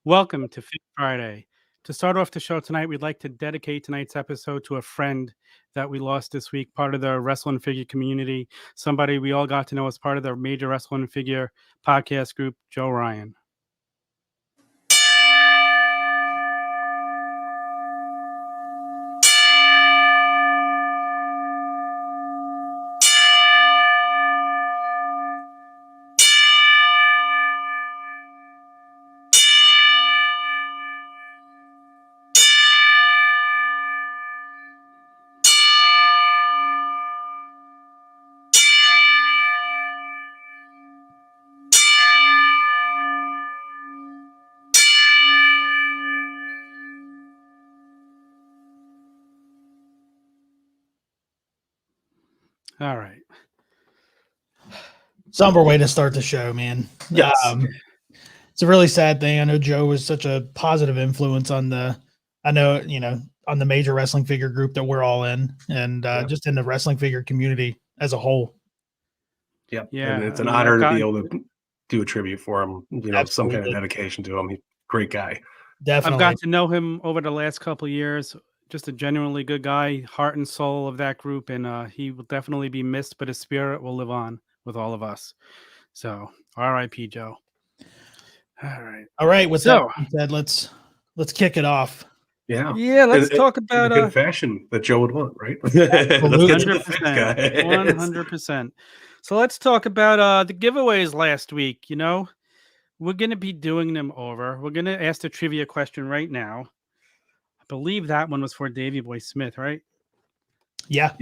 Welcome to Fig Friday. To start off the show tonight, we'd like to dedicate tonight's episode to a friend that we lost this week, part of the wrestling figure community, somebody we all got to know as part of the major wrestling figure podcast group, Joe Ryan. All right. Somber way to start the show, man. Yes. It's a really sad thing. I know Joe was such a positive influence on the major wrestling figure group that we're all in, and just in the wrestling figure community as a whole. Yep. Yeah, And it's an honor to be able to do a tribute for him, some kind of dedication to him. He's a great guy. Definitely. I've got to know him over the last couple of years. Just a genuinely good guy, heart and soul of that group, and he will definitely be missed, but his spirit will live on with all of us. So, R.I.P. Joe. All right. With that being said, let's kick it off. Yeah. Let's talk about a good fashion that Joe would want, right? 100%. So let's talk about the giveaways last week. We're going to be doing them over. We're going to ask the trivia question right now. I believe that one was for Davey Boy Smith, right? Yeah.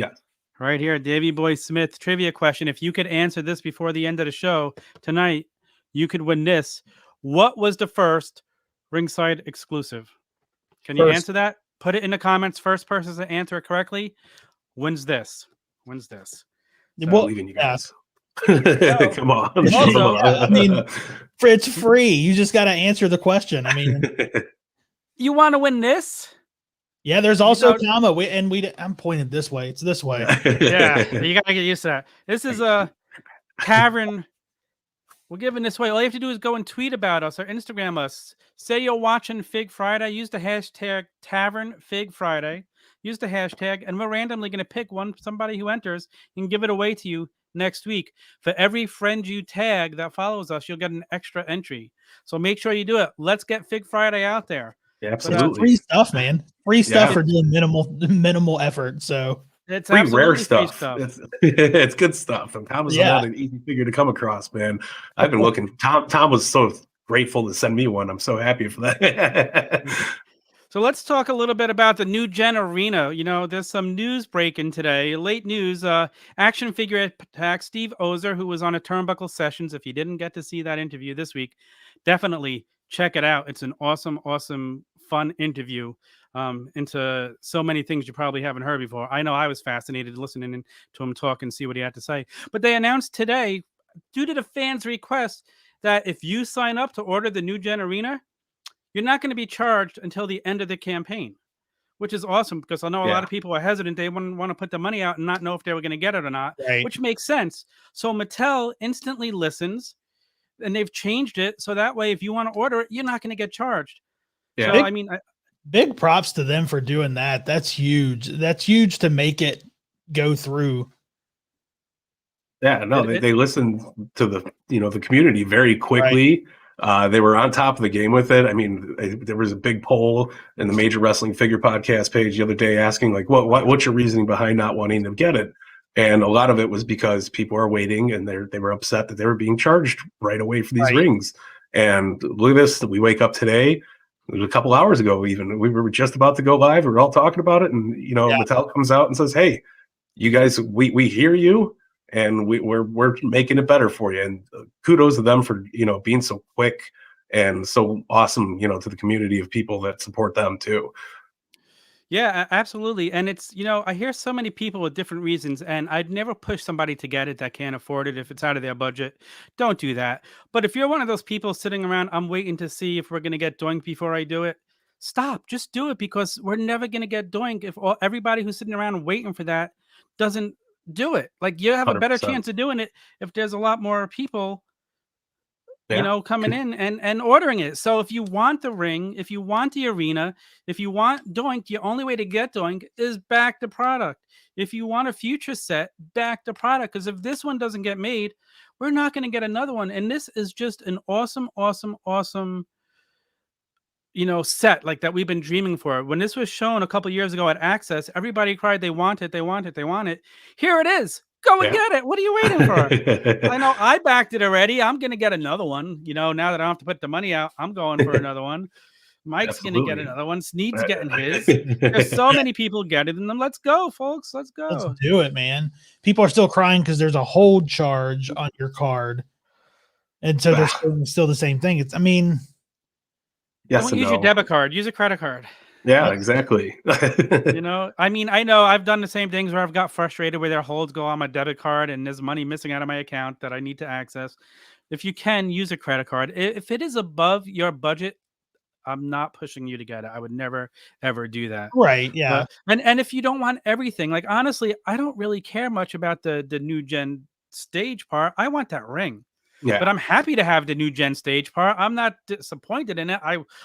Right here, Davey Boy Smith trivia question. If you could answer this before the end of the show tonight, you could win this. What was the first Ringside exclusive? Can you answer that? Put it in the comments. First person to answer it correctly wins this. So well, leaving you guys. Come on. Also, I mean, it's free. You just got to answer the question. I mean, you want to win this? Yeah, there's also comma. I'm pointed this way. It's this way. Yeah, you gotta get used to that. This is a Tavern. We're giving this away. All you have to do is go and tweet about us or Instagram us. Say you're watching Fig Friday. Use the hashtag Tavern Fig Friday. Use the hashtag, and we're randomly going to pick somebody who enters and give it away to you next week. For every friend you tag that follows us, you'll get an extra entry. So make sure you do it. Let's get Fig Friday out there. Yeah, absolutely. It's free stuff, man. Free stuff for doing minimal effort. So it's free rare stuff. It's good stuff. And Tom is not an easy figure to come across, man. I've been looking. Tom was so grateful to send me one. I'm so happy for that. So let's talk a little bit about the new Gen Arena. There's some news breaking today. Late news. Action Figure Attack Steve Ozer, who was on a Turnbuckle Sessions. If you didn't get to see that interview this week, definitely check it out. It's an awesome, fun interview into so many things you probably haven't heard before. I know I was fascinated listening to him talk and see what he had to say. But they announced today, due to the fans' request, that if you sign up to order the new Gen Arena, you're not going to be charged until the end of the campaign, which is awesome because I know a lot of people are hesitant. They wouldn't want to put the money out and not know if they were going to get it or not, which makes sense. So Mattel instantly listens, and they've changed it so that way if you want to order it, you're not going to get charged. Yeah. So, big props to them for doing that. That's huge. That's huge to make it go through. Yeah, no, they listened to the community very quickly. Right. They were on top of the game with it. I mean, there was a big poll in the Major Wrestling Figure podcast page the other day asking, like, what's your reasoning behind not wanting to get it? And a lot of it was because people are waiting and they were upset that they were being charged right away for these rings. And look at this, we wake up today. It was a couple hours ago, even. We were just about to go live. We were all talking about it. And, Mattel comes out and says, hey, you guys, we hear you. And we're making it better for you. And kudos to them for, being so quick and so awesome, to the community of people that support them too. Yeah, absolutely. And it's, I hear so many people with different reasons, and I'd never push somebody to get it that can't afford it if it's out of their budget. Don't do that. But if you're one of those people sitting around, I'm waiting to see if we're going to get Doink before I do it. Stop. Just do it, because we're never going to get Doink if everybody who's sitting around waiting for that doesn't do it. Like, you have a better 100%. Chance of doing it if there's a lot more people you know, coming in and ordering it. So if you want the ring, if you want the arena, if you want Doink, the only way to get Doink is back the product. If you want a future set, back the product. Because if this one doesn't get made, we're not going to get another one. And this is just an awesome, awesome, awesome, you know, set like that we've been dreaming for. When this was shown a couple years ago at Access, everybody cried they want it, they want it, they want it. Here it is. Go and get it. What are you waiting for? I know I backed it already. I'm gonna get another one. You know, now that I don't have to put the money out, I'm going for another one. Mike's gonna get another one. Snead's getting his. There's so many people getting them. Let's go, folks. Let's go. Let's do it, man. People are still crying because there's a hold charge on your card, and so they're still the same thing. It's, I mean, don't use your debit card. Use a credit card. Yeah, exactly. You know, I mean, I know I've done the same things where I've got frustrated where their holds go on my debit card and there's money missing out of my account that I need to access. If you can, use a credit card. If it is above your budget, I'm not pushing you to get it. I would never, ever do that. Right. Yeah. And if you don't want everything, like, honestly, I don't really care much about the new gen stage part. I want that ring. Yeah. But I'm happy to have the new gen stage part. I'm not disappointed in it.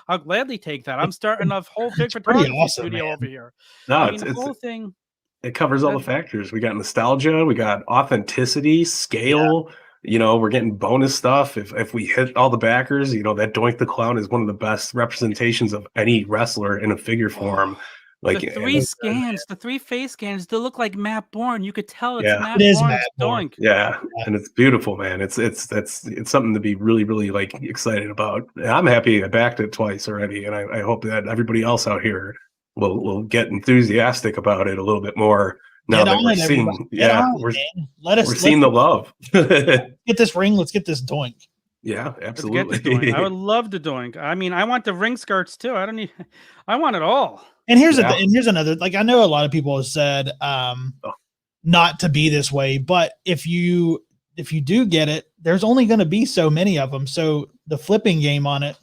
I'll gladly take that. I'm starting a whole big photography studio over here. No, I mean, the whole thing. It covers all the factors. We got nostalgia, we got authenticity, scale. Yeah. You know, we're getting bonus stuff. If we hit all the backers, you know, that Doink the Clown is one of the best representations of any wrestler in a figure form. Like the three scans, the three face scans, they look like Matt Bourne. You could tell it's Matt Bourne's Doink. Yeah, and it's beautiful, man. It's something to be really, really like excited about. And I'm happy I backed it twice already, and I hope that everybody else out here will get enthusiastic about it a little bit more now that we're seeing. We're seeing the love. Get this ring. Let's get this Doink. Yeah, absolutely. I would love the Doink. I mean, I want the ring skirts too. I want it all. And here's here's another, like, I know a lot of people have said not to be this way, but if you do get it, there's only going to be so many of them. So the flipping game on it,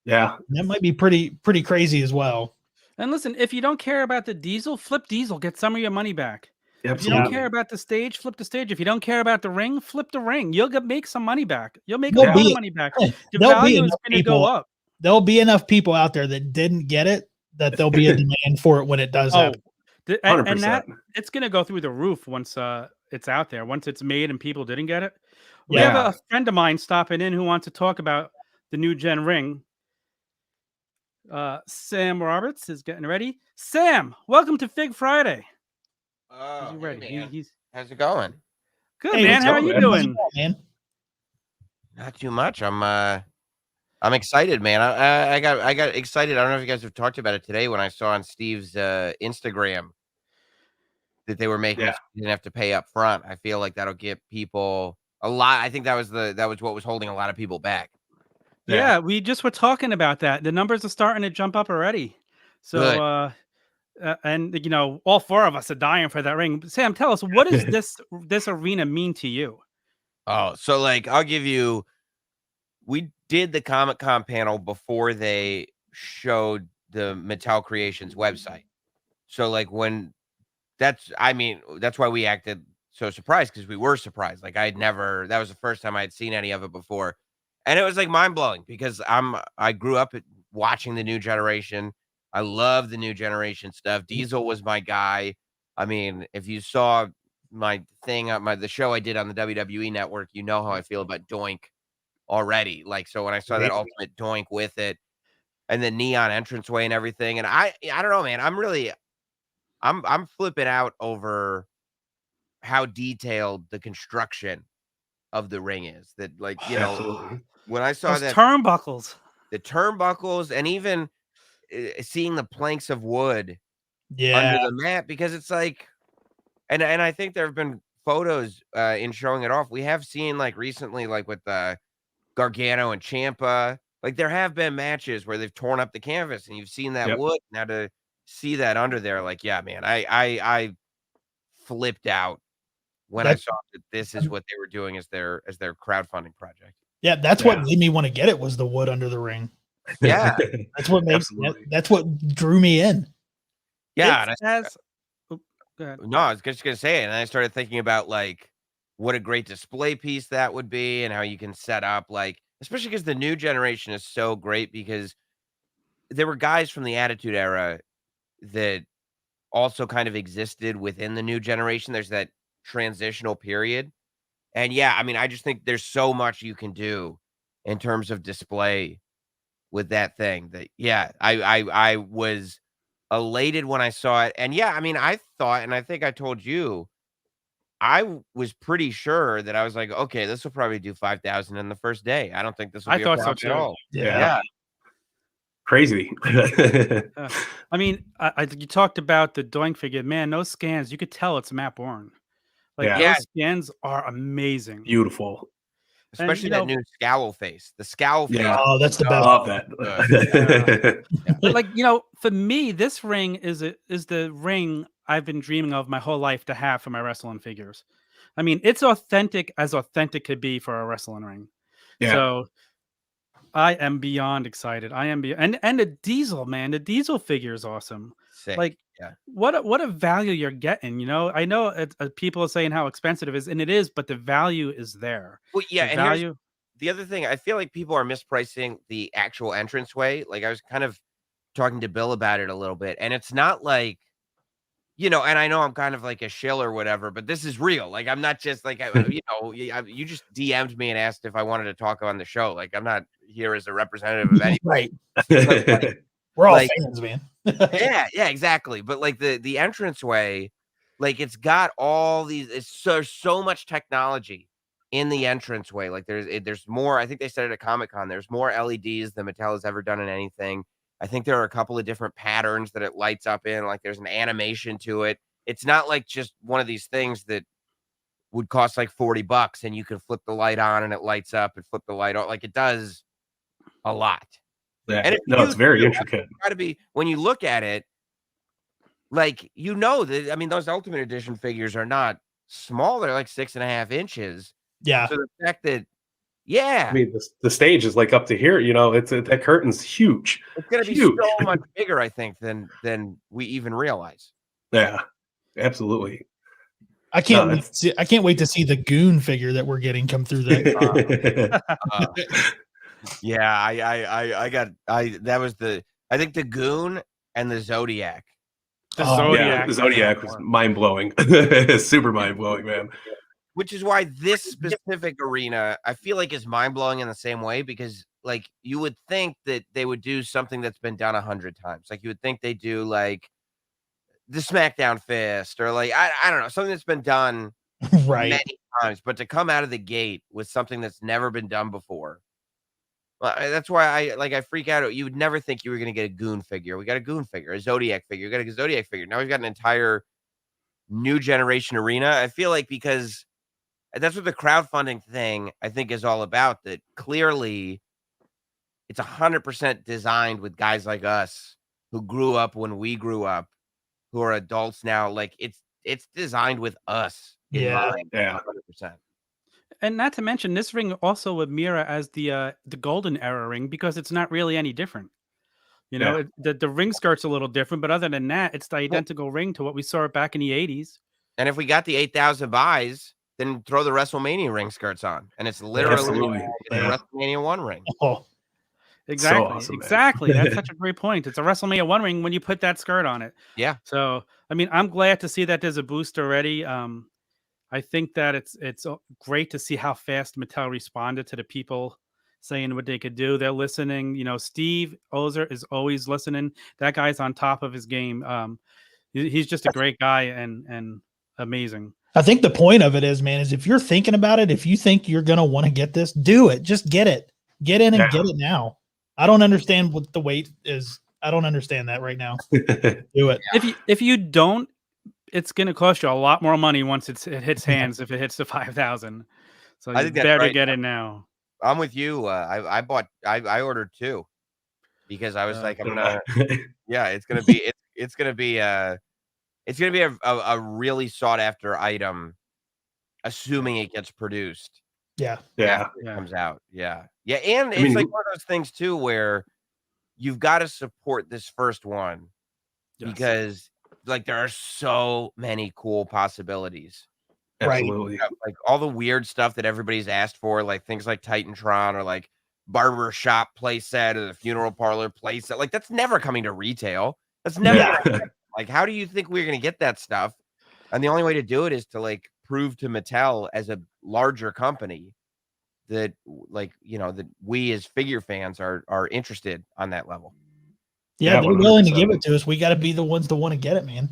that might be pretty crazy as well. And listen, if you don't care about the diesel, flip diesel, get some of your money back. Absolutely. If you don't care about the stage, flip the stage. If you don't care about the ring, flip the ring. You'll make some money back. You'll make a lot of money back. The value is going to go up. There'll be enough people out there that didn't get it that there'll be a demand for it when it does happen. And that it's going to go through the roof once it's out there. Once it's made and people didn't get it. We have a friend of mine stopping in who wants to talk about the new gen ring. Sam Roberts is getting ready. Sam, welcome to Fig Friday. He's ready. How's it going? Good, man. How are you doing? Not too much. I'm excited, man. I got excited. I don't know if you guys have talked about it today when I saw on Steve's Instagram that they were making it so you didn't have to pay up front. I feel like that'll get people a lot. I think that was what was holding a lot of people back. Yeah, we just were talking about that. The numbers are starting to jump up already. So and you know, all four of us are dying for that ring. Sam, tell us, what does this arena mean to you? Oh, so like I'll give you, we did the Comic-Con panel before they showed the Mattel Creations website. So like that's why we acted so surprised, because we were surprised. Like that was the first time I had seen any of it before. And it was like mind blowing because I grew up watching the new generation. I love the new generation stuff. Diesel was my guy. I mean, if you saw my thing on the show I did on the WWE Network, you know how I feel about Doink already. Like, so when I saw that ultimate Doink with it and the neon entranceway and everything, and I don't know, man, I'm flipping out over how detailed the construction of the ring is. That, like, you know, when I saw the turnbuckles, and even seeing the planks of wood under the mat, because it's like, and I think there have been photos in showing it off. We have seen, like, recently, like with Gargano and Ciampa, like there have been matches where they've torn up the canvas and you've seen that wood. Now to see that under there, like, yeah, man, I flipped out when I saw that this is what they were doing as their crowdfunding project. Yeah, that's what made me want to get it, was the wood under the ring. Yeah, that's what that's what drew me in. Yeah, go ahead. No, I was just gonna say it, and I started thinking about like what a great display piece that would be, and how you can set up, like, especially because the new generation is so great, because there were guys from the Attitude Era that also kind of existed within the new generation. There's that transitional period. And yeah, I mean, I just think there's so much you can do in terms of display with that thing that, yeah, I was elated when I saw it. And yeah, I mean, I thought, and I think I told you, was pretty sure that I was like, okay, this will probably do 5,000 in the first day. I don't think this will I be a thought so problem at too. all. Yeah. Yeah. Crazy. I mean, you talked about the Doink figure. Man, those scans, you could tell it's Matt Bourne. Like Yeah. those scans are amazing. Beautiful. Especially that new scowl face. The scowl face. Yeah. Oh, that's the best. Love that. But like, for me, this ring is the ring I've been dreaming of my whole life to have for my wrestling figures. I mean, it's authentic as authentic could be for a wrestling ring. Yeah. So I am beyond excited. I am and the Diesel, man, the Diesel figure is awesome. Sick. Like, yeah. What a value you're getting. I know people are saying how expensive it is, and it is, but the value is there. Well, yeah, The and value. here's the other thing. I feel like people are mispricing the actual entranceway. Like, I was kind of talking to Bill about it a little bit, and it's not like, and I know I'm kind of like a shill or whatever, but this is real. Like, I'm not just like, you just DM'd me and asked if I wanted to talk on the show. Like, I'm not here as a representative of any. Right. But, like, We're all like, fans, man. yeah, exactly. But like the entranceway, like it's got all these. It's so much technology in the entranceway. Like there's more. I think they said it at Comic-Con. There's more LEDs than Mattel has ever done in anything. I think there are a couple of different patterns that it lights up in. Like there's an animation to it. It's not like just one of these things that would cost like $40 and you can flip the light on and it lights up and flip the light on. Like it does a lot. Yeah. And it's very intricate. Got to be, when you look at it, like, that, I mean, those Ultimate Edition figures are not small. They're like 6.5 inches. Yeah. So the fact that, yeah, I mean, the stage is like up to here. That curtain's huge. it's going to be so much bigger, I think, than we even realize. Yeah, absolutely. I can't wait to see the Goon figure that we're getting come through the. Yeah, I think the Goon and the Zodiac. The Zodiac was mind-blowing. Super mind-blowing, man. Which is why this specific arena, I feel like, is mind-blowing in the same way, because like you would think that they would do something that's been done 100 times. Like you would think they do like the SmackDown Fist, or like I don't know, something that's been done right many times, but to come out of the gate with something that's never been done before. Well, that's why I freak out. You would never think you were going to get a Goon figure. We got a Goon figure, a Zodiac figure. We got a Zodiac figure. Now we've got an entire new generation arena. I feel like, because that's what the crowdfunding thing, I think, is all about. That clearly it's 100% designed with guys like us who grew up when we grew up, who are adults now. Like it's designed with us in mind. Yeah. 100%. And not to mention, this ring also would mirror as the golden era ring, because it's not really any different. The ring skirt's a little different, but other than that, it's the identical ring to what we saw back in the 80s. And if we got the 8,000 buys, then throw the WrestleMania ring skirts on, and it's literally the WrestleMania 1 ring. Oh, exactly, so awesome, exactly. That's such a great point. It's a WrestleMania 1 ring when you put that skirt on it. Yeah. So, I mean, I'm glad to see that there's a boost already. I think that it's great to see how fast Mattel responded to the people saying what they could do. They're listening. Steve Ozer is always listening. That guy's on top of his game. He's just a great guy and amazing. I think the point of it is, man, is if you're thinking about it, if you think you're going to want to get this, do it. Just get it. Get in and get it now. I don't understand what the wait is. I don't understand that right now. Do it. If you don't, it's going to cost you a lot more money once it hits hands. If it hits the 5,000, so you better get it now. I'm with you. I ordered 2 because I was like, I'm gonna. Yeah, it's gonna be a really sought after item, assuming it gets produced. Yeah. It comes out. Yeah. And it's like one of those things too, where you've got to support this first one, because like there are so many cool possibilities. Absolutely. Like all the weird stuff that everybody's asked for, like things like Titantron, or like barber shop playset or the funeral parlor playset. Like that's never coming to retail. That's never gonna happen. Like, how do you think we're gonna get that stuff? And the only way to do it is to like prove to Mattel as a larger company that like, you know, that we as figure fans are interested on that level. Yeah, they're willing to give it to us. We got to be the ones to want to get it, man.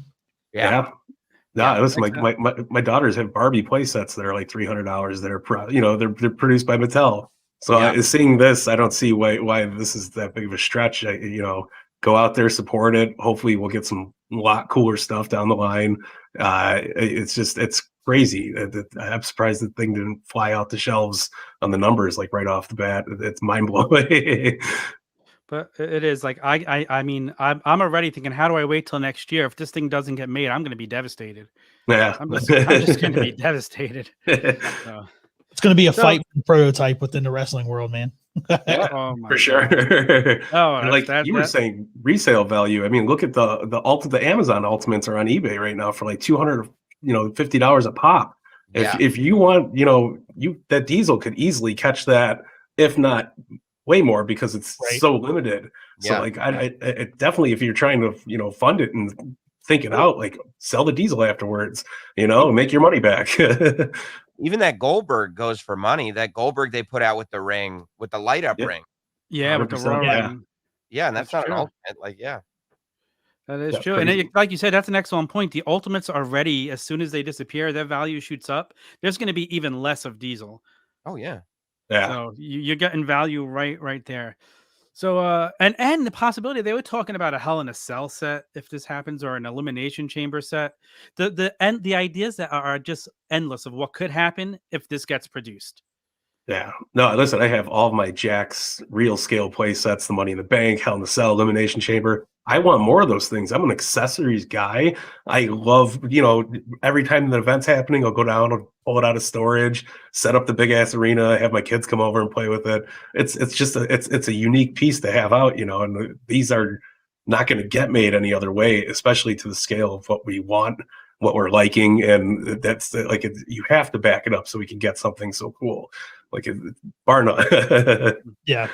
Yeah. No, listen, my daughters have Barbie play sets that are like $300. They're they're produced by Mattel. So seeing this, I don't see why this is that big of a stretch. Go out there, support it. Hopefully, we'll get some lot cooler stuff down the line. It's crazy. I'm surprised the thing didn't fly out the shelves on the numbers like right off the bat. It's mind blowing. But it is like I mean I'm already thinking, how do I wait till next year? If this thing doesn't get made, I'm going to be devastated. Yeah, I'm just going to be devastated. It's going to be a fight for the prototype within the wrestling world, man. For sure. And like you were saying, resale value. I mean, look at the Amazon Ultimates are on eBay right now for like $250 a pop. If you want, that Diesel could easily catch that, if not way more, because it's so limited. So like I definitely, if you're trying to fund it and think it out, like sell the Diesel afterwards, make your money back. Even that Goldberg goes for money. That Goldberg they put out with the ring, with the light up ring. Yeah, with the Raw ring. Yeah, and that's not an ultimate. Like, that is true. And like you said, that's an excellent point. The ultimates are ready. As soon as they disappear, their value shoots up. There's going to be even less of Diesel. Oh yeah. So you're getting value right there. So and the possibility, they were talking about a Hell in a Cell set if this happens, or an Elimination Chamber set. The ideas that are just endless of what could happen if this gets produced. Yeah. No, listen, I have all of my Jack's real scale play sets, the Money in the Bank, Hell in a Cell, Elimination Chamber. I want more of those things. I'm an accessories guy. I love, every time the event's happening, I'll go down, I'll pull it out of storage, set up the big ass arena, have my kids come over and play with it. It's just it's a unique piece to have out, and these are not going to get made any other way, especially to the scale of what we want, what we're liking, and that's like you have to back it up so we can get something so cool, like bar none. Yeah.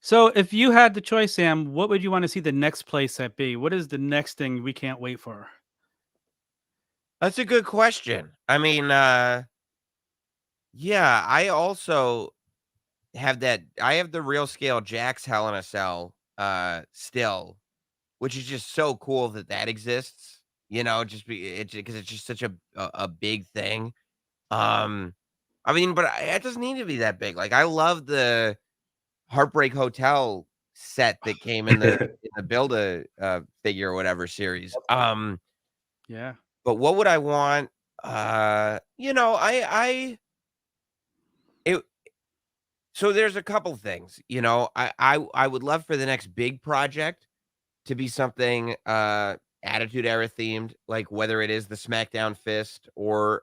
So if you had the choice, Sam, what would you want to see the next playset be? What is the next thing we can't wait for? That's a good question. I mean, I also have that. I have the real scale Jack's Hell in a Cell still, which is just so cool that exists. Just because it's just such a big thing. I mean, but it doesn't need to be that big. Like, I love the Heartbreak Hotel set that came in the Build-A figure or whatever series. Yeah. But what would I want? So there's a couple things. I would love for the next big project to be something Attitude Era themed, like whether it is the SmackDown Fist or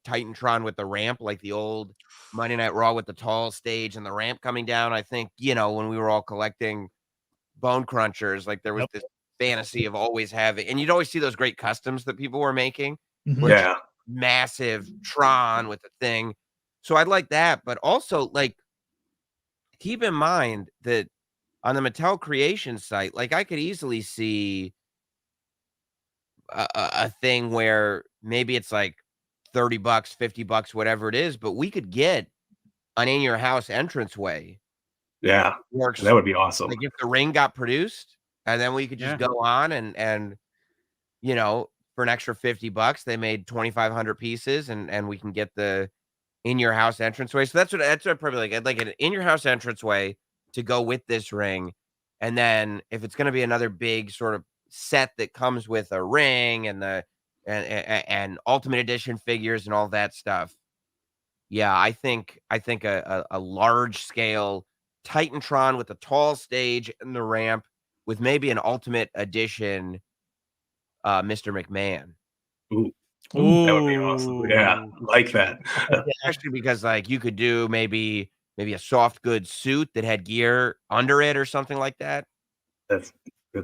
Titantron with the ramp, like the old Monday Night Raw with the tall stage and the ramp coming down. I think, when we were all collecting Bone Crunchers, like there was this fantasy of always having, and you'd always see those great customs that people were making. Massive Tron with the thing. So I'd like that, but also like keep in mind that on the Mattel Creation site, like I could easily see a thing where maybe it's like $30, $50, whatever it is, but we could get an in your house entranceway. Yeah, that would be awesome. Like if the ring got produced, and then we could just go on and for an extra $50, they made 2,500 pieces, and we can get the in your house entranceway. So that's what I'd probably like. I'd like an in your house entranceway to go with this ring, and then if it's going to be another big sort of set that comes with a ring and and Ultimate Edition figures and all that stuff. Yeah, I think a large scale Titantron with a tall stage and the ramp with maybe an Ultimate Edition Mr. McMahon. Ooh, that would be awesome. Yeah, like that. Especially because like you could do maybe a soft goods suit that had gear under it or something like that. That's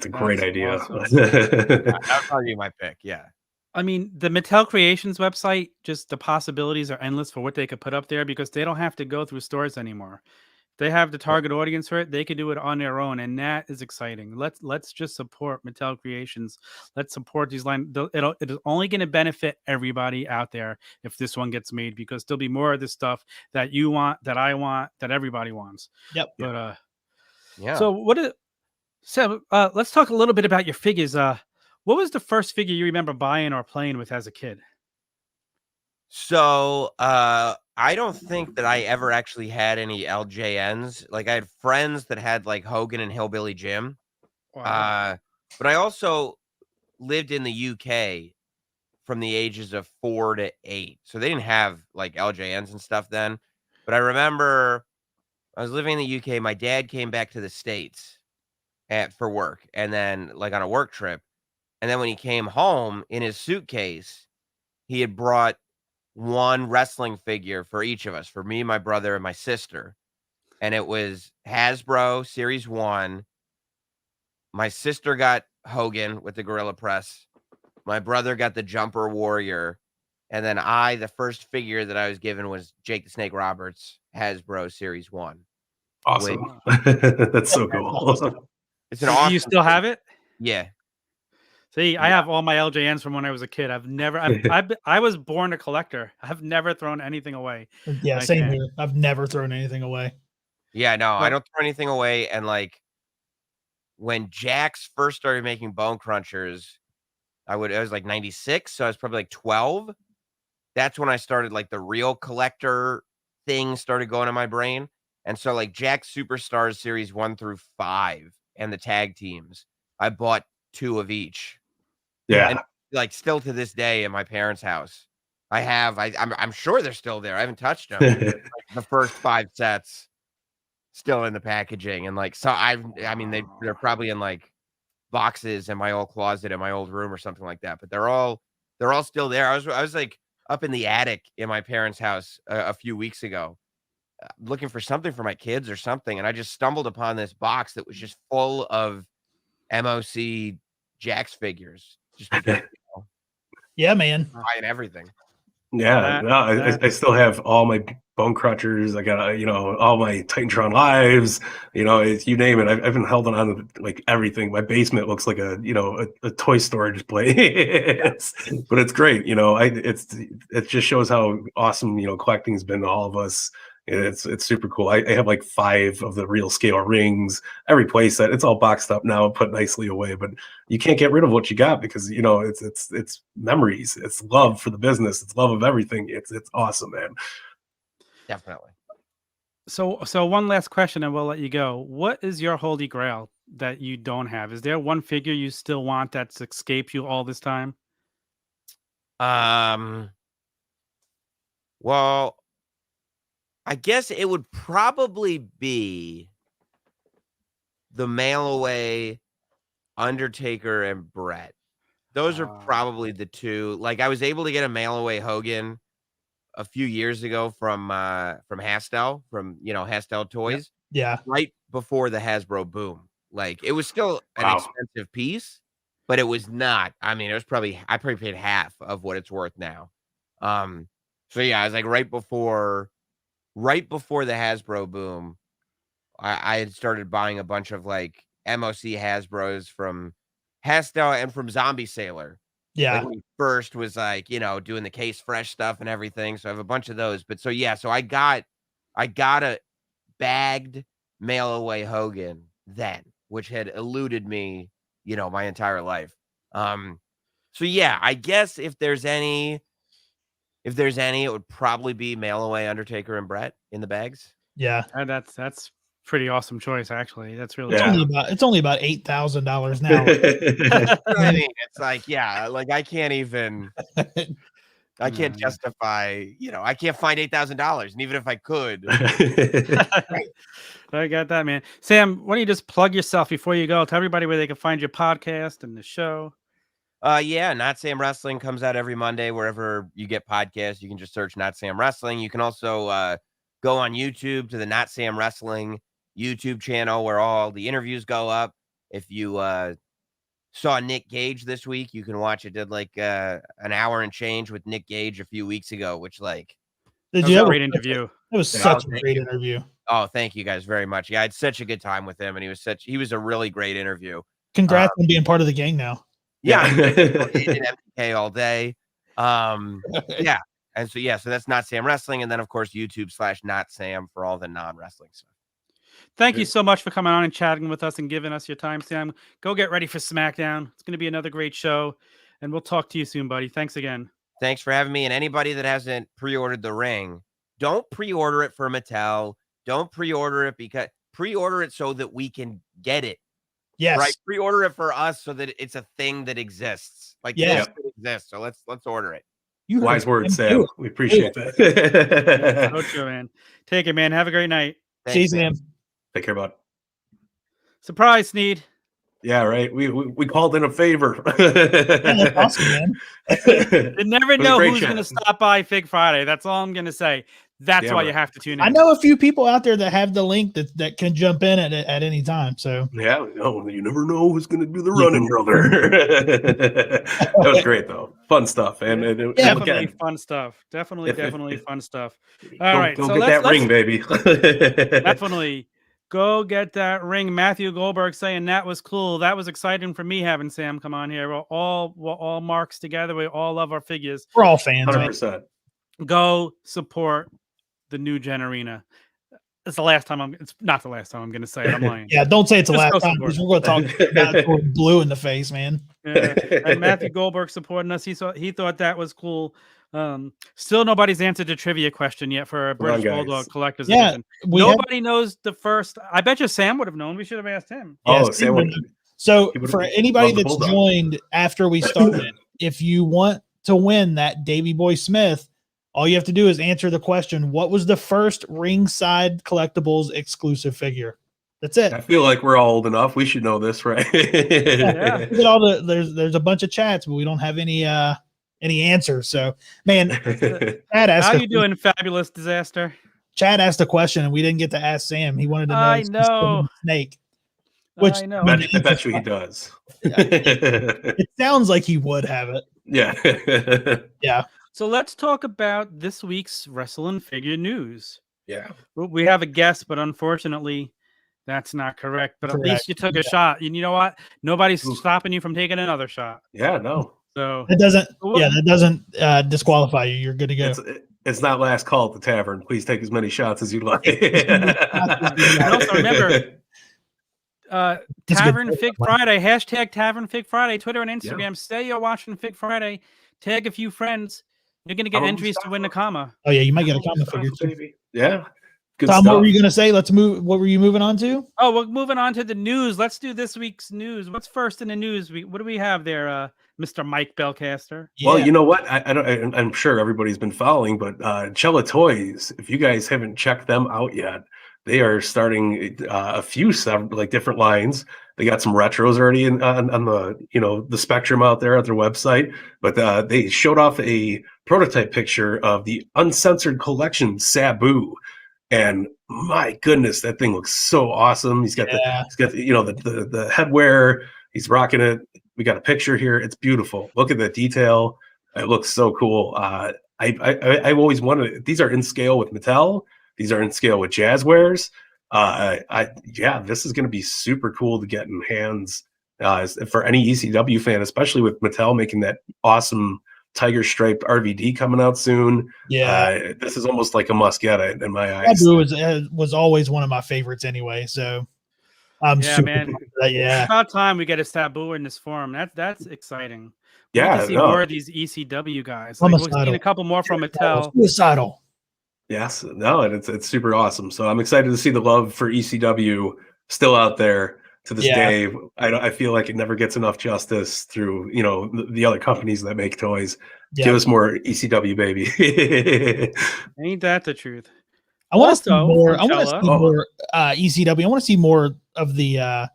a great idea. Awesome. That'll probably be my pick. Yeah. I mean, the Mattel Creations website, just the possibilities are endless for what they could put up there, because they don't have to go through stores anymore. They have the target audience for it. They could do it on their own, and that is exciting. Let's just support Mattel Creations. Let's support these it is only going to benefit everybody out there if this one gets made, because there'll be more of this stuff that you want, that I want, that everybody wants. Yep. But Yeah. So let's talk a little bit about your figures. What was the first figure you remember buying or playing with as a kid? So I don't think that I ever actually had any LJNs. Like, I had friends that had like Hogan and Hillbilly Jim. Wow. But I also lived in the UK from the ages of 4 to 8. So they didn't have like LJNs and stuff then. But I remember I was living in the UK. My dad came back to the States for work, and then like on a work trip. And then when he came home, in his suitcase, he had brought one wrestling figure for each of us, for me, my brother, and my sister. And it was Hasbro Series 1. My sister got Hogan with the Gorilla Press. My brother got the Jumper Warrior. And then the first figure that I was given was Jake the Snake Roberts, Hasbro Series 1. Awesome. That's so cool. It's an awesome. Do you still have it? Yeah. See, I have all my LJNs from when I was a kid. I was born a collector. I've never thrown anything away. Yeah, same here. I've never thrown anything away. Yeah, no, I don't throw anything away. And like, when Jax first started making Bone Crunchers, I was like 96, so I was probably like 12. That's when I started, like, the real collector thing started going in my brain. And so like Jax Superstars Series 1 through 5 and the tag teams, I bought 2 of each. Yeah. And like, still to this day in my parents' house, I'm sure they're still there. I haven't touched them. Like, the first 5 sets still in the packaging. And like, so I mean, they're probably in like boxes in my old closet in my old room or something like that, but they're all still there. I was like up in the attic in my parents' house a few weeks ago, looking for something for my kids or something, and I just stumbled upon this box that was just full of MOC Jax figures, just because, yeah, man, buying everything. Yeah, I still have all my Bone Crunchers. I got all my Titantron Lives. You name it. I've been holding on to like everything. My basement looks like a toy storage place, but it's great. It just shows how awesome collecting's been to all of us. It's super cool. I have like 5 of the real scale rings. Every playset, it's all boxed up now and put nicely away. But you can't get rid of what you got because it's memories. It's love for the business. It's love of everything. It's awesome, man. Definitely. So one last question, and we'll let you go. What is your holy grail that you don't have? Is there one figure you still want that's escaped you all this time? Well, I guess it would probably be the mail away Undertaker and Brett. Those are probably the 2. Like, I was able to get a mail away Hogan a few years ago from Hastel, from Hastel Toys. Yeah. Right before the Hasbro boom. Like, it was still an expensive piece, but it was not. I mean, I probably paid half of what it's worth now. So yeah, I was like right before the Hasbro boom, I had started buying a bunch of like MOC Hasbros from Hastel and from Zombie Sailor. Yeah. Like, when he first was like, doing the Case Fresh stuff and everything. So I have a bunch of those. But so yeah, so I got a bagged mail away Hogan then, which had eluded me, my entire life. So yeah, I guess if there's any, it would probably be mail away Undertaker and Brett in the bags. Yeah, that's pretty awesome choice, actually. That's really it's only about $8,000 now. I mean, it's like, yeah, like I can't even I can't justify, I can't find $8,000, and even if I could. I got that, man. Sam, why don't you just plug yourself before you go? Tell everybody where they can find your podcast and the show. Yeah, Not Sam Wrestling comes out every Monday wherever you get podcasts. You can just search Not Sam Wrestling. You can also go on YouTube to the Not Sam Wrestling YouTube channel where all the interviews go up. If you saw Nick Gage this week, you can watch it. Did like an hour and change with Nick Gage a few weeks ago, which like Did That you was a have great interview. It was Yeah. such Oh, a thank great you. interview. Oh, thank you guys very much. Yeah, I had such a good time with him, and he was a really great interview. Congrats on being part of the gang now. Yeah, Yeah. in MTK all day. Yeah, and so that's Not Sam Wrestling, and then of course YouTube/Not Sam for all the non-wrestling stuff. Thank you so much for coming on and chatting with us and giving us your time, Sam. Go get ready for SmackDown. It's going to be another great show, and we'll talk to you soon, buddy. Thanks again. Thanks for having me. And anybody that hasn't pre-ordered the ring, don't pre-order it for Mattel. Don't pre-order it because pre-order it so that we can get it. Yes. Right. Pre-order it for us so that it's a thing that exists. Like Yeah. this exists. So let's order it. You heard Wise words, him Sam. too. We appreciate that. So true, man. Take it, man. Have a great night. See you, Thanks, man. Sam. Take care, bud. Surprise, Snead. Yeah, right. We called in a favor. Yeah, that's awesome, man. You never It was a know great who's chat. going to stop by Fig Friday. That's all I'm going to say. That's Yeah, why right. you have to tune in. I know a few people out there that have the link that can jump in at any time. So Yeah, no, you never know who's going to do the running, brother. That was great, though. Fun stuff, and Definitely again, fun stuff. Definitely if- fun stuff. All right, go so get that ring, baby. definitely go get that ring. Matthew Goldberg saying that was cool. That was exciting for me having Sam come on here. We're all marks together. We all love our figures. we're all fans. 100%. Go support the New Gen Arena. It's the last time it's not the last time I'm going to say it. I'm lying. Yeah, don't say it's the Just last go time support. because we're going to talk about it toward blue in the face, man. Yeah. And Matthew Goldberg supporting us. He thought that was cool. Still nobody's answered the trivia question yet for a Come on, British guys. Bulldog Collector's Yeah, Edition. we have, Nobody knows the first. I bet you Sam would have known. We should have asked him. Oh, yes, Sam would- so he would've for anybody loved the that's Bulldog. joined after we started, if you want to win that Davey Boy Smith, all you have to do is answer the question: what was the first Ringside Collectibles exclusive figure? That's it. I feel like we're all old enough. We should know this, right? Yeah. Look at all there's a bunch of chats, but we don't have any answers. So, man, Chad asked How a- you doing, Fabulous Disaster? Chad asked a question and we didn't get to ask Sam. He wanted to know. I if he's still know. in the snake. Which I know. I bet you he does. It sounds like he would have it. Yeah. Yeah. So let's talk about this week's wrestling figure news. Yeah. We have a guest, but unfortunately, that's not correct. But at Correct. least you took a shot. And you know what? Nobody's stopping you from taking another shot. Yeah, no. So That doesn't disqualify you. You're good to go. It's not last call at the tavern. Please take as many shots as you like. And also remember, Tavern Fig Friday, hashtag Tavern Fig Friday, Twitter and Instagram. Yeah. Say you're watching Fig Friday. Tag a few friends. You're going to get entries to win the comma. Oh yeah, you might get a comic figure too. Baby. Yeah. Good Tom, stuff. what were you gonna say? Let's move. What were you moving on to? Oh, we're moving on to the news. Let's do this week's news. What's first in the news? What do we have there, Mr. Mike Belcaster? Well, Yeah. you know what? I'm sure everybody's been following, but Chella Toys, if you guys haven't checked them out yet, they are starting a few different lines. They got some retros already on the the spectrum out there at their website, but they showed off a prototype picture of the Uncensored collection Sabu. And my goodness, that thing looks so awesome. He's got the headwear. He's rocking it. We got a picture here. It's beautiful. Look at the detail. It looks so cool. I've always wanted. These are in scale with Mattel. These are in scale with Jazwares. This is going to be super cool to get in hands for any ECW fan, especially with Mattel making that awesome tiger striped RVD coming out soon. Yeah, this is almost like a must get it in my eyes. Sabu was always one of my favorites anyway. So I'm super man. pumped for that. Yeah, It's about time we get a Sabu in this form. That's exciting. We Yeah, need to see more of these ECW guys. Like, we've seen a couple more from Mattel. Suicidal. Yes, no, and it's super awesome. So I'm excited to see the love for ECW still out there to this day. I feel like it never gets enough justice through the other companies that make toys. Yeah. Give us more ECW, baby. Ain't that the truth? I want to see Also, more. from I want to Chella- see more ECW. I want to see more of the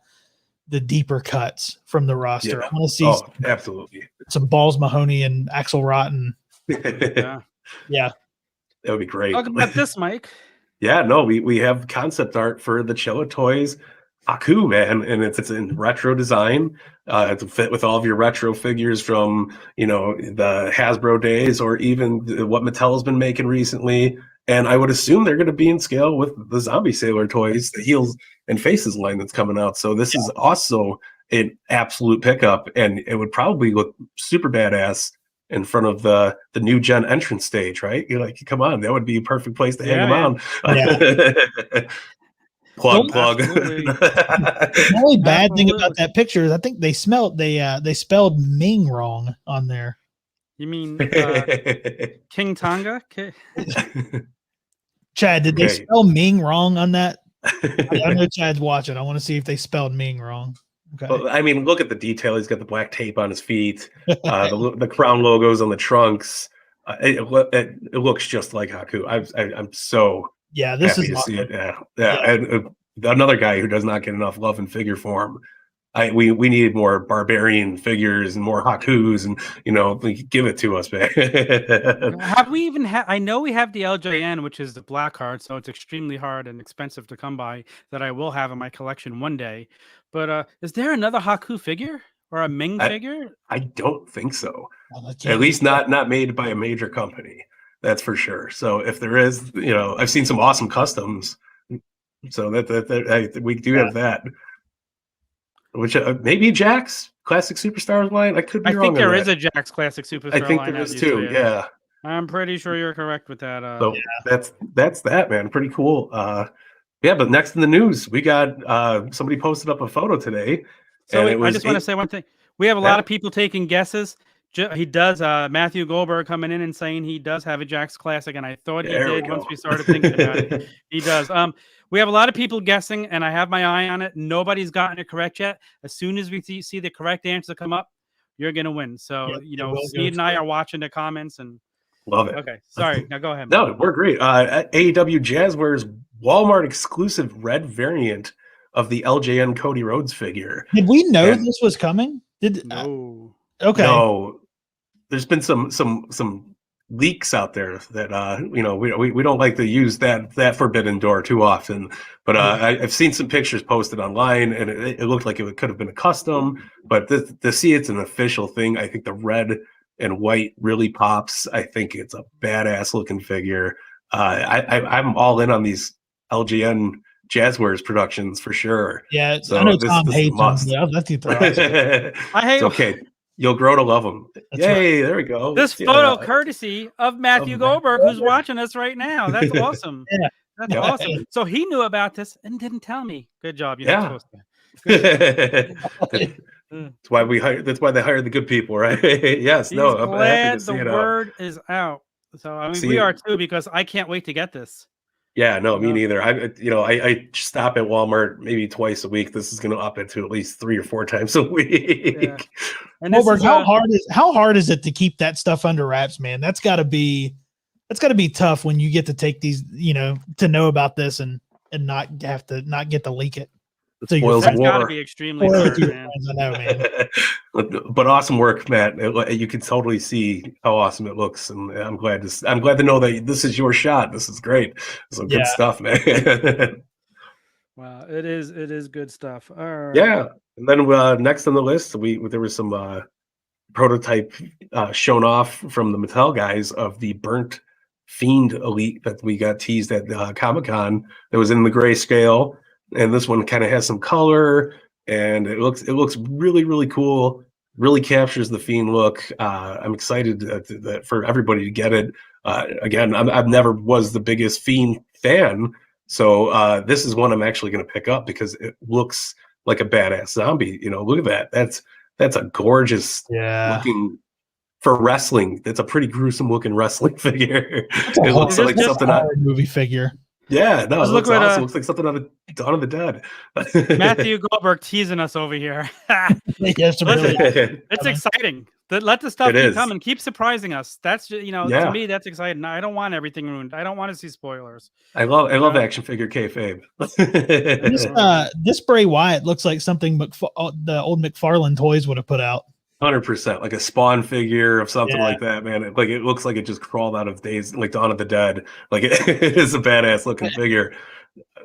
deeper cuts from the roster. I want to see absolutely some Balls Mahoney and Axel Rotten. Yeah. Yeah, that would be great. Talk about this, Mike. Yeah, no, we have concept art for the Chella Toys Haku, man, and it's in retro design. It's a fit with all of your retro figures from the Hasbro days, or even what Mattel's been making recently. And I would assume they're going to be in scale with the Zombie Sailor toys, the Heels and Faces line that's coming out. So this is also an absolute pickup, and it would probably look super badass in front of the new gen entrance stage, right? You're like, come on, that would be a perfect place to hang them on. Yeah. plug. The only bad thing about that picture is I think they spelled Ming wrong on there. You mean King Tonga? Chad, did they spell Ming wrong on that? I know Chad's watching. I want to see if they spelled Ming wrong. Okay. Well, I mean, look at the detail. He's got the black tape on his feet, the crown logos on the trunks. It looks just like Haku. I'm so this happy is to awesome. see it. Yeah. And another guy who does not get enough love in figure form. We need more barbarian figures and more Hakus, and give it to us, man. Have we even I know we have the LJN, which is the black card, so it's extremely hard and expensive to come by, that I will have in my collection one day. But is there another Haku figure or a Ming figure? I don't think so. At least not made by a major company. That's for sure. So if there is, I've seen some awesome customs. So that we do have that. Which maybe Jack's Classic Superstars line. I could be wrong. I think there is a Jack's Classic Superstar line. I think there is too. Yeah, I'm pretty sure you're correct with that. So that's that, man. Pretty cool. But next in the news, we got somebody posted up a photo today. So I just want to say one thing. We have a lot of people taking guesses. He does. Matthew Goldberg coming in and saying he does have a Jack's Classic, and I thought he did once we started thinking about it. He does. We have a lot of people guessing, and I have my eye on it. Nobody's gotten it correct yet. As soon as we see the correct answer come up, you're gonna win. So Snead and I are watching the comments and love it. Okay, sorry. Now go ahead. No, we're great. AEW Jazwares Walmart exclusive red variant of the LJN Cody Rhodes figure. Did we know this was coming? No. Okay. No, there's been some leaks out there that we don't like to use that forbidden door too often. But I've seen some pictures posted online, and it looked like it could have been a custom. But to see it's an official thing, I think the red and white really pops. I think it's a badass looking figure. I'm all in on these LJN Jazwares productions for sure. Yeah, so I know Tom hates them. Yeah, that's I hate. It's okay. You'll grow to love them. That's Yay! Right. There we go. This photo courtesy of Matthew Goldberg, who's watching us right now. That's awesome. That's awesome. So he knew about this and didn't tell me. Good job. You're not supposed to. That's why they hired the good people, right? Yes. He's glad I'm happy to see the word is out. So I mean, we are too, because I can't wait to get this. Yeah, no, me neither. I stop at Walmart maybe twice a week. This is going to up it to at least 3 or 4 times a week. Yeah. And Goldberg, how hard is it to keep that stuff under wraps, man? That's got to be tough when you get to take these, to know about this and not get to leak it. So that's got to be extremely hard, man. I know, man. But awesome work, Matt. You can totally see how awesome it looks, and I'm glad to know that this is your shot. This is great. Some good stuff, man. Wow, it is good stuff. All right. Yeah, and then next on the list, there was some prototype shown off from the Mattel guys of the Burnt Fiend Elite that we got teased at Comic-Con. That was in the grayscale. And this one kind of has some color, and it looks really, really cool. Really captures the Fiend look. I'm excited for everybody to get it. Again, I've never was the biggest Fiend fan, so this is one I'm actually going to pick up because it looks like a badass zombie. Look at that. That's a gorgeous looking for wrestling. That's a pretty gruesome looking wrestling figure. It looks like something out of movie figure. Yeah, no, it looks awesome. It looks like something out of Dawn of the Dead. Matthew Goldberg teasing us over here. Yes, it's exciting. Let the stuff keep coming. Keep surprising us. That's to me, that's exciting. I don't want everything ruined. I don't want to see spoilers. I love action figure kayfabe. This Bray Wyatt looks like something the old McFarlane toys would have put out. 100%, like a Spawn figure of something like that, man. It looks like it just crawled out of Dawn of the Dead. Like it is a badass looking figure.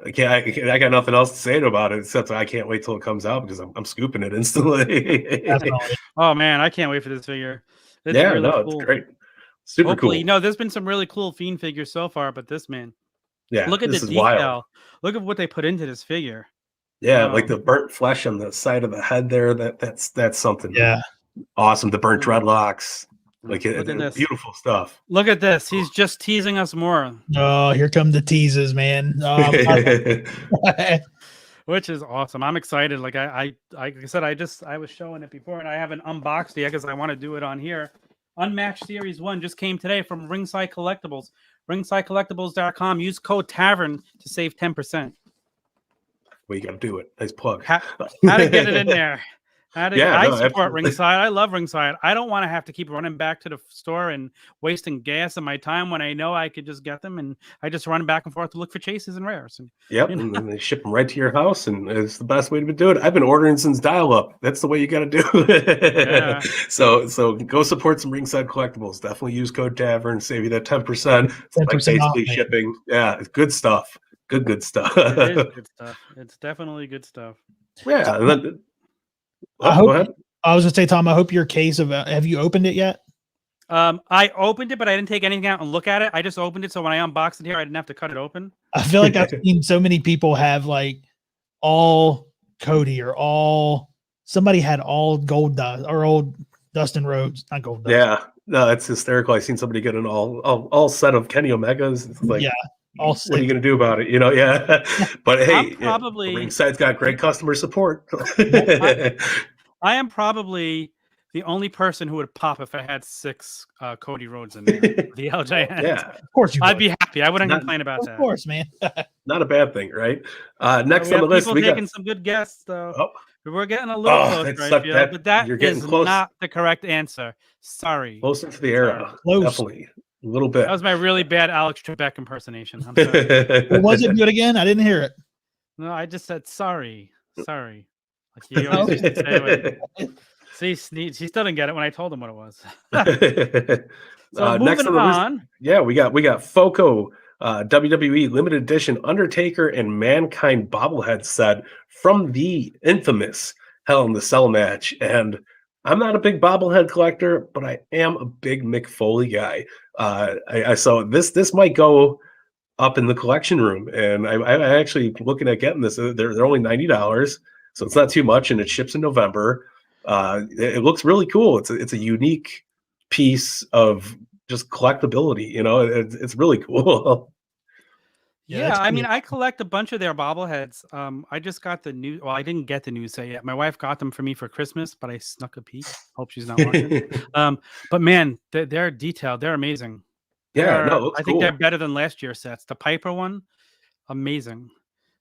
I got nothing else to say about it except I can't wait till it comes out because I'm scooping it instantly. Definitely. Oh man, I can't wait for this figure. It's Yeah, really no, cool. it's great. Super Hopefully, cool. there's been some really cool Fiend figures so far, but this man, Yeah, look at the this is detail. wild. Look at what they put into this figure. Yeah, like the burnt flesh on the side of the head there. That's something. Yeah. Awesome. The burnt dreadlocks. Like Look at this. Beautiful stuff. Look at this. He's just teasing us more. Oh, here come the teases, man. Which is awesome. I'm excited. Like I said, I was showing it before and I haven't unboxed it because I want to do it on here. Unmatched Series 1 just came today from Ringside Collectibles. RingsideCollectibles.com. Use code TAVERN to save 10%. Well, you got to do it. Nice plug. How to get it in there? I support absolutely. Ringside. I love Ringside. I don't want to have to keep running back to the store and wasting gas and my time when I know I could just get them, and I just run back and forth to look for chases and rares. And, and then they ship them right to your house, and it's the best way to do it. I've been ordering since dial-up. That's the way you got to do it. So go support some Ringside Collectibles. Definitely use code TAVERN, save you that 10%. It's like basically shipping. Yeah, it's good stuff. Good stuff. It is good stuff. It's definitely good stuff. Yeah. And then, I was gonna say, Tom, I hope your case of have you opened it yet? I opened it, but I didn't take anything out and look at it. I just opened it, so when I unboxed it here, I didn't have to cut it open. I feel like I've seen so many people have like all Cody or somebody had all gold dust or old Dustin Rhodes, not gold dust. Yeah, no, it's hysterical. I seen somebody get an all set of Kenny Omegas. It's like, what are you going to do about it? Yeah. But hey, Ringside's got great customer support. I am probably the only person who would pop if I had 6 Cody Rhodes in there. The LJN. Yeah, of course I'd be happy. I wouldn't complain about that. Of course, man. Not a bad thing, right? Next on the list, we got some good guests, though. Oh. We're getting a little closer, I feel, but that is not the correct answer. Sorry. Closer to the era. Definitely. A little bit. That was my really bad Alex Trebek impersonation. I'm sorry. Was it good again? I didn't hear it. No, I just said sorry. Sorry. Like he always used to say it. See, Snead, he still didn't get it when I told him what it was. So next moving on. We got Foco WWE Limited Edition Undertaker and Mankind bobblehead set from the infamous Hell in the Cell match. And I'm not a big bobblehead collector, but I am a big Mick Foley guy. I saw this might go up in the collection room, and I actually looking at getting this. They're only $90, so it's not too much, and it ships in November. It looks really cool. It's a unique piece of just collectability. It's really cool. Yeah, I mean, I collect a bunch of their bobbleheads. I just got the new. Well, I didn't get the new set yet. My wife got them for me for Christmas, but I snuck a peek. Hope she's not watching. But man, they're detailed. They're amazing. I think they're better than last year's sets. The Piper one, amazing.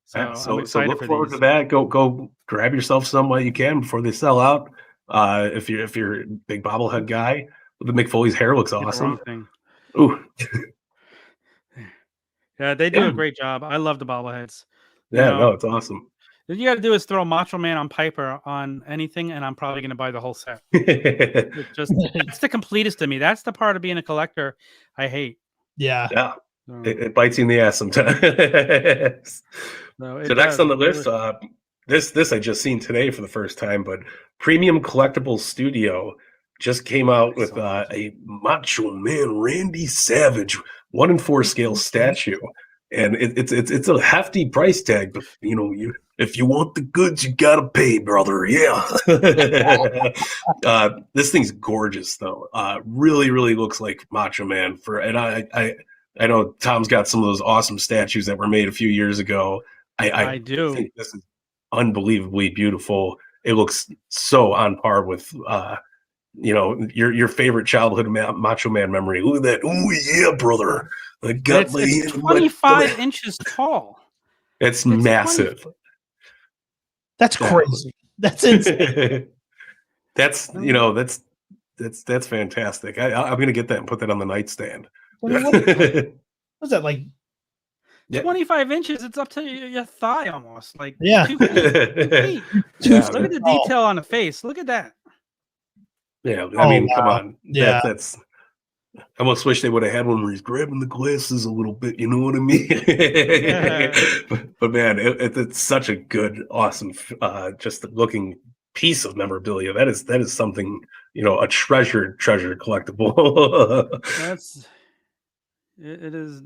So look forward to that. Go grab yourself some while you can before they sell out. If you're a big bobblehead guy, the Mick Foley's hair looks awesome. Ooh. Yeah, they do a great job. I love the bobbleheads. It's awesome. What you got to do is throw Macho Man on Piper on anything, and I'm probably going to buy the whole set. It's the completest to me. That's the part of being a collector I hate. Yeah. It bites you in the ass sometimes. So next on the list, this I just seen today for the first time, but Premium Collectibles Studio just came out with a Macho Man Randy Savage 1-in-4 scale statue, and it's a hefty price tag. But if you want the goods, you gotta pay, brother. Yeah. This thing's gorgeous, though. Really looks like Macho Man. I know Tom's got some of those awesome statues that were made a few years ago. I do think this is unbelievably beautiful. It looks so on par with your favorite childhood Macho Man memory. Look at that. Oh yeah, brother. It's 25 inches tall. It's massive. That's crazy. That's insane. That's fantastic. I'm gonna get that and put that on the nightstand. What's that like? 25 inches. It's up to your thigh almost. Like 2 feet. 2 feet. Look at the detail on the face. Look at that. Yeah, I mean, come on. Yeah, that's I almost wish they would have had one where he's grabbing the glasses a little bit. You know what I mean? but man, it's such a good, awesome, just looking piece of memorabilia. That is something, a treasured collectible. It is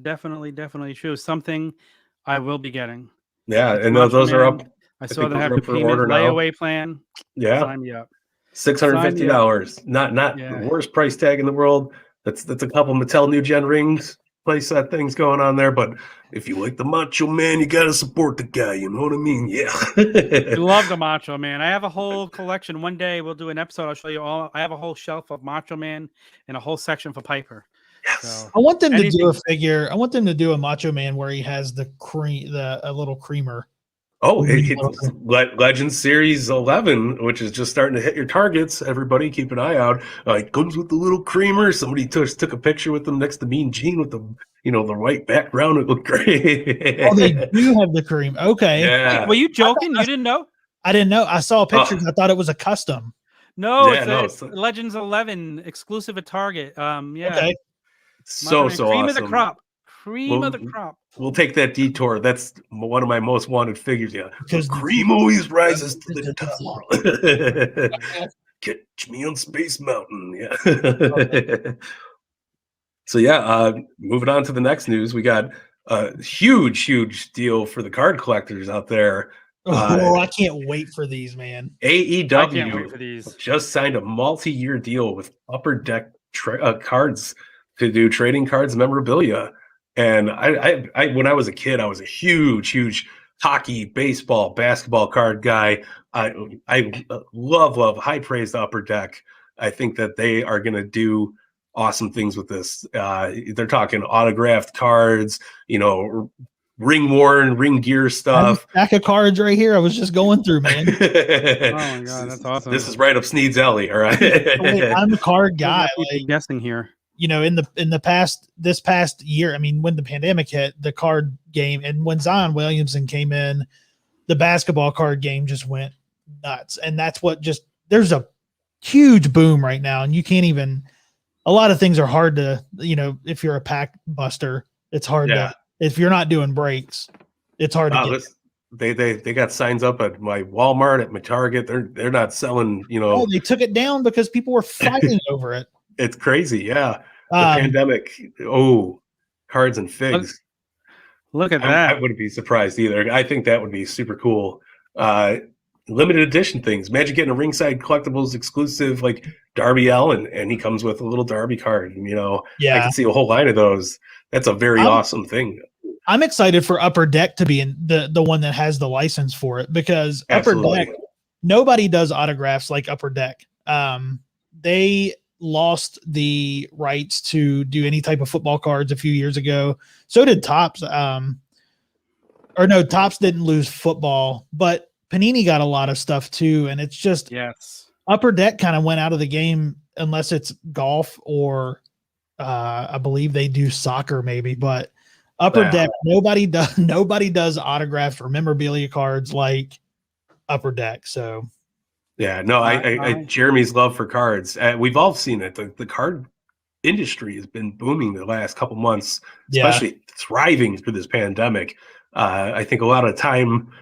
definitely true. Something I will be getting. Yeah, It's and Macho those are Man. up. I saw they have those are the up for payment order now. layaway plan. Yeah, Sign me up. $650. Not Yeah. the worst price tag in the world. That's a couple Mattel New Gen rings playset things going on there. But if you like the Macho Man, you gotta support the guy. You know what I mean? Yeah. I love the Macho Man. I have a whole collection. One day we'll do an episode. I'll show you all. I have a whole shelf of Macho Man and a whole section for Piper. Yes. So, I want them to do a figure. I want them to do a Macho Man where he has a little creamer. Oh, it's Legend Series 11, which is just starting to hit your targets. Everybody keep an eye out. It comes with the little creamer. Somebody took a picture with them next to Mean Gene with the white background. It looked great. Oh, they do have the cream. Okay. Yeah. Wait, were you joking? You didn't know? I didn't know. I saw pictures. I thought it was a custom. No, it's Legends 11 exclusive at Target. Yeah. Okay. So cream awesome. Of the crop. Cream of the crop. We'll take that detour. That's one of my most wanted figures. Yeah, because the cream always rises to the top. Catch me on Space Mountain. Yeah. Okay. So yeah, moving on to the next news, we got a huge deal for the card collectors out there. I can't wait for these, man. AEW just signed a multi-year deal with Upper Deck cards to do trading cards memorabilia. And I when I was a kid, I was a huge hockey, baseball, basketball card guy. I love high praise to Upper Deck. I think that they are going to do awesome things with this. They're talking autographed cards, ring worn, ring gear stuff. Stack of cards right here. I was just going through, man. Oh my god, that's awesome. This is right up Snead's alley. All right. I'm a card guy. Like, guessing here. This past year, I mean, when the pandemic hit, the card game, and when Zion Williamson came in, the basketball card game just went nuts. And that's what there's a huge boom right now. And you can't even, a lot of things are hard to, if you're a pack buster, it's hard to, if you're not doing breaks, it's hard to get. They got signs up at my Walmart, at my Target. They're not selling, Oh, they took it down because people were fighting over it. It's crazy. Yeah. The pandemic. Cards and figs. Look at that. I wouldn't be surprised either. I think that would be super cool. Limited edition things. Imagine getting a Ringside Collectibles exclusive like Darby Allin, and he comes with a little Darby card. And, I can see a whole line of those. That's a very awesome thing. I'm excited for Upper Deck to be in the one that has the license for it, because Absolutely. Upper Deck, nobody does autographs like Upper Deck. They lost the rights to do any type of football cards a few years ago. So did Topps. Topps didn't lose football, but Panini got a lot of stuff too. And it's just Upper Deck kind of went out of the game, unless it's golf or I believe they do soccer maybe, but Upper Deck, nobody does autographs or memorabilia cards like Upper Deck. So yeah, no, I Jeremy's love for cards. We've all seen it. The card industry has been booming the last couple months, especially thriving through this pandemic. I think a lot of time,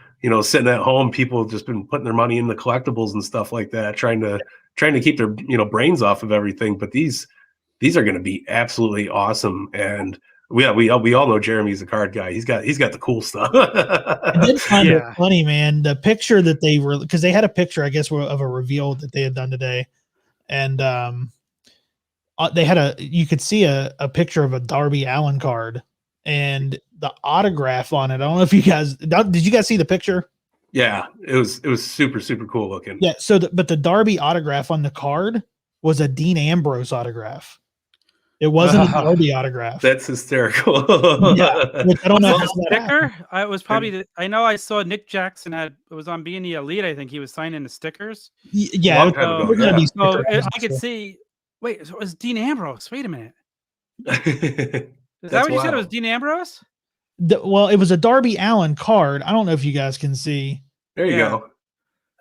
sitting at home, people have just been putting their money in the collectibles and stuff like that, trying to keep their brains off of everything. But these are going to be absolutely awesome. And we all know Jeremy's a card guy. He's got the cool stuff. I did find it funny, man. The picture that they were, because they had a picture, I guess, of a reveal that they had done today, and they had you could see a picture of a Darby Allin card and the autograph on it. I don't know if you guys did. You guys see the picture? Yeah, it was super cool looking. Yeah. So, but the Darby autograph on the card was a Dean Ambrose autograph. It wasn't a Darby autograph. That's hysterical. Yeah, I don't know. Sticker? I was probably. I know I saw Nick Jackson it was on Being the Elite. I think he was signing the stickers. Yeah, I could see. Wait, so it was Dean Ambrose. Wait a minute. Is that what you said? It was Dean Ambrose? Well, it was a Darby Allin card. I don't know if you guys can see. There you go.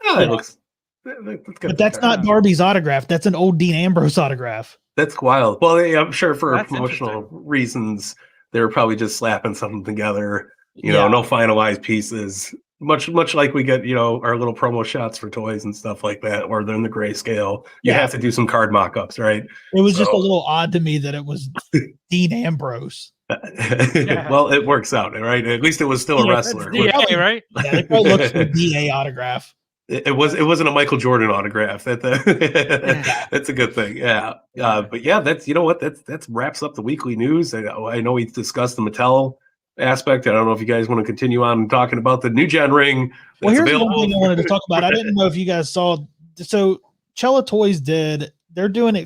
Oh, it looks. But that's not Darby's autograph. That's an old Dean Ambrose autograph. That's wild. Well, I'm sure for That's promotional interesting. reasons, they were probably just slapping something together. Yeah. No finalized pieces. Much like we get, our little promo shots for toys and stuff like that, or they're in the grayscale. You Yeah. have to do some card mock-ups, right? It was just a little odd to me that it was Dean Ambrose. Well, it works out, right? At least it was still a wrestler. DA, right? Yeah, they probably looked for a DA autograph. It wasn't a Michael Jordan autograph. That's a good thing. Yeah. But yeah, that's that's wraps up the weekly news. I know we discussed the Mattel aspect. I don't know if you guys want to continue on talking about the new gen ring. Well, here's one thing I wanted to talk about. I didn't know if you guys saw. So Chella Toys they're doing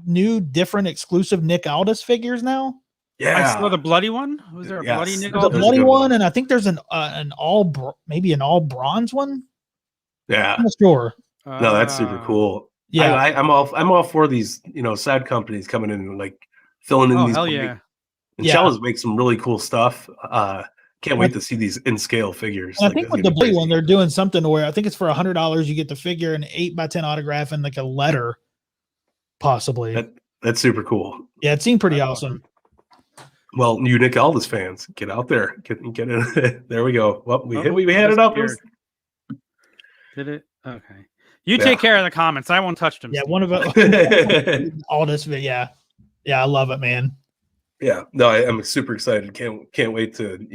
new, different, exclusive Nick Aldis figures now. Yeah, I saw the bloody one. Was there a bloody Nick? There's a bloody one, and I think there's an all bronze one. Yeah, I'm not sure. No, that's super cool. Yeah, I'm all for these side companies coming in and like filling in these. Hell yeah! And Chella's make some really cool stuff. Can't wait to see these in scale figures. I think with the blue one, they're doing something where I think it's for $100 you get the figure, an 8x10 autograph, and like a letter, possibly. That's super cool. Yeah, it seemed pretty awesome. Well, you Nick Aldis fans, get out there, get in. There we go. Well, we had it up. Did it? Okay. You take care of the comments. I won't touch them. Yeah, one of them. Aldis, yeah, I love it, man. Yeah, no, I'm super excited. Can't wait to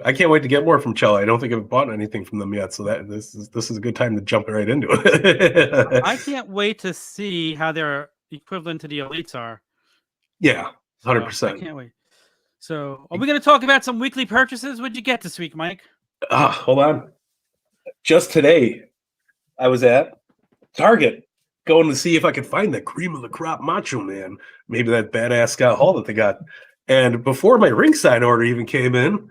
I can't wait to get more from Chella. I don't think I've bought anything from them yet, so that this is a good time to jump right into it. I can't wait to see how their equivalent to the elites are. Yeah, 100%. So I can't wait. So, are we going to talk about some weekly purchases? What'd you get this week, Mike? Hold on. Just today, I was at Target going to see if I could find that cream of the crop Macho Man. Maybe that badass Scott Hall that they got. And before my ringside order even came in,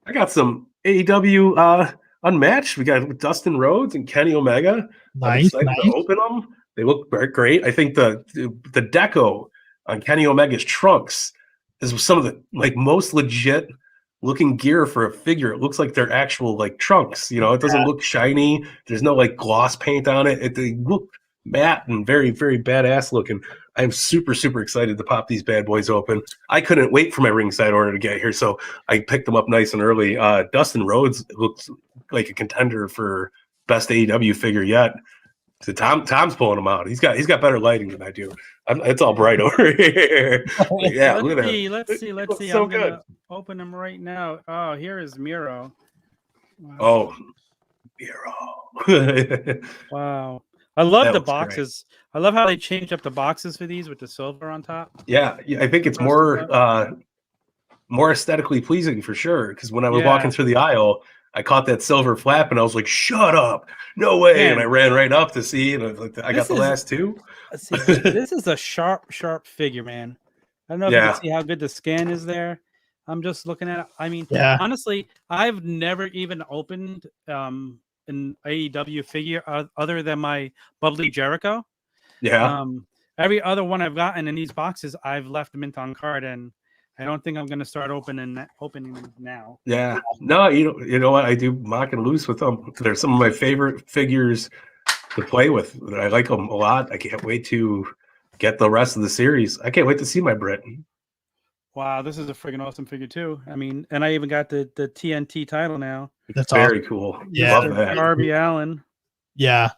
I got some AEW Unmatched. We got Dustin Rhodes and Kenny Omega. Nice. I'm excited to open them. They look great. I think the deco on Kenny Omega's trunks is some of the most legit looking gear for a figure. It looks like they're actual trunks. It doesn't look shiny. There's no gloss paint on it. They look matte and very, very badass looking. I'm super, super excited to pop these bad boys open. I couldn't wait for my ringside order to get here, so I picked them up nice and early. Dustin Rhodes looks like a contender for best AEW figure yet. So Tom's pulling them out. He's got better lighting than I do. It's all bright over here. Yeah, let's see. So I'm gonna open them right now. Oh, here is Miro. Wow. Oh, Miro. Wow. I love the boxes. Great. I love how they changed up the boxes for these with the silver on top. Yeah, I think it's more aesthetically pleasing for sure. Because when I was walking through the aisle, I caught that silver flap and I was like, "Shut up! No way!" Man. And I ran right up to see, and I got the last two. See, this is a sharp figure, man. I don't know if you can see how good the scan is there. I'm just looking at it. I mean, honestly, I've never even opened an AEW figure other than my Bubbly Jericho. Yeah. Every other one I've gotten in these boxes, I've left mint on card, and I don't think I'm going to start opening them now. Yeah. No, you know what? I do mock and loose with them. They're some of my favorite figures to play with. I like them a lot. I can't wait to get the rest of the series. I can't wait to see my Brit. Wow, this is a freaking awesome figure too. I mean, and I even got the TNT title now. That's very cool. Yeah, love that. Darby Allin. Yeah.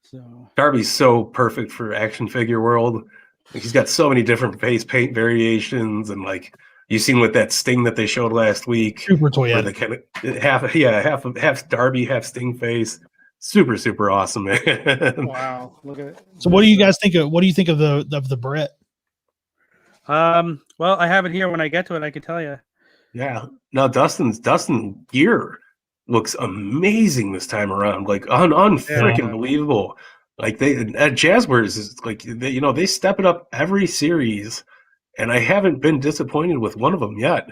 So Darby's so perfect for action figure world. He's got so many different face paint variations, and you seen with that Sting that they showed last week. Super toy. They kind of half Darby, half Sting face. Super, super awesome, man. Wow, look at it. So what do you guys think of? What do you think of the Brit? Well, I have it here. When I get to it, I can tell you. Yeah. No, Dustin gear looks amazing this time around. Unfreaking believable. They at Jazwares is they step it up every series, and I haven't been disappointed with one of them yet.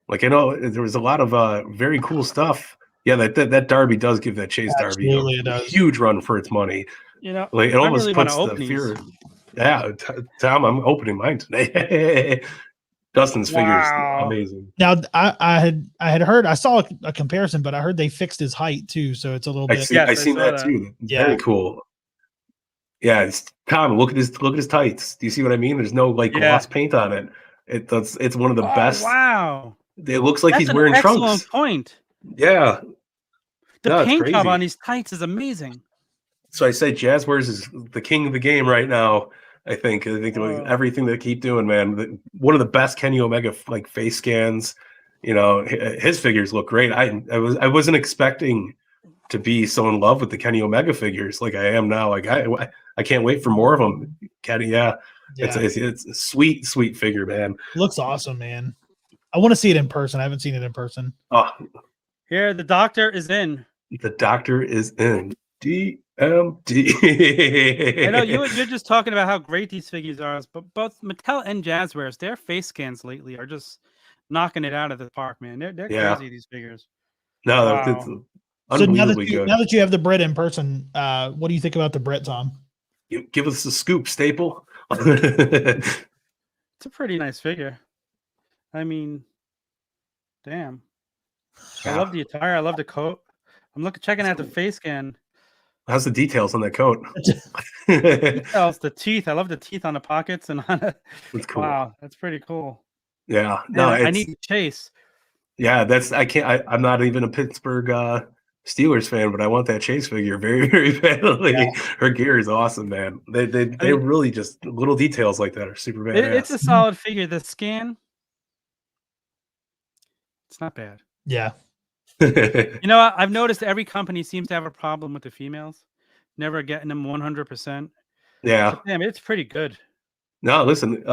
I know there was a lot of very cool stuff. Yeah, that Darby does give that Chase Darby a huge run for its money. It almost really puts the fear. Yeah, Tom, I'm opening mine today. Dustin's figures amazing. Now I had heard, I saw a comparison, but I heard they fixed his height too, so it's a little bit. I seen that too. Yeah. Very cool. Yeah, it's Tom. Look at his tights. Do you see what I mean? There's no like gloss paint on it. It's one of the best. Wow, It looks like that's he's an wearing excellent trunks. point. Yeah, The no, it's paint job crazy. on these tights is amazing. So I say Jazwares is the king of the game right now. I think Whoa. everything they keep doing, man. One of the best Kenny Omega like face scans. You know, his figures look great. I wasn't expecting to be so in love with the Kenny Omega figures like I am now. Like I can't wait for more of them. Kenny, it's a sweet figure, man. Looks awesome, man. I want to see it in person. I haven't seen it in person. Oh, Here, the doctor is in. the doctor is in. DMD. I know you're just talking about how great these figures are, but both Mattel and Jazwares, their face scans lately are just knocking it out of the park, man. They're crazy, these figures. No, Wow. it's unbelievably good. Now that you have the Brit in person, what do you think about the Brit, Tom? Give us the scoop, Staple. It's a pretty nice figure. I mean, damn. I love the attire. I love the coat. I'm checking out the face scan. How's the details on that coat? Details, the teeth. I love the teeth on the pockets and on it. That's cool. Wow, that's pretty cool. Yeah. No, I need Chase. Yeah, I'm not even a Pittsburgh Steelers fan, but I want that Chase figure very, very badly. Yeah. Her gear is awesome, man. They really just little details like that are super badass. It's a solid figure. The scan, it's not bad. Yeah. You know, I've noticed every company seems to have a problem with the females, never getting them 100%. Yeah. But damn, it's pretty good. No, listen,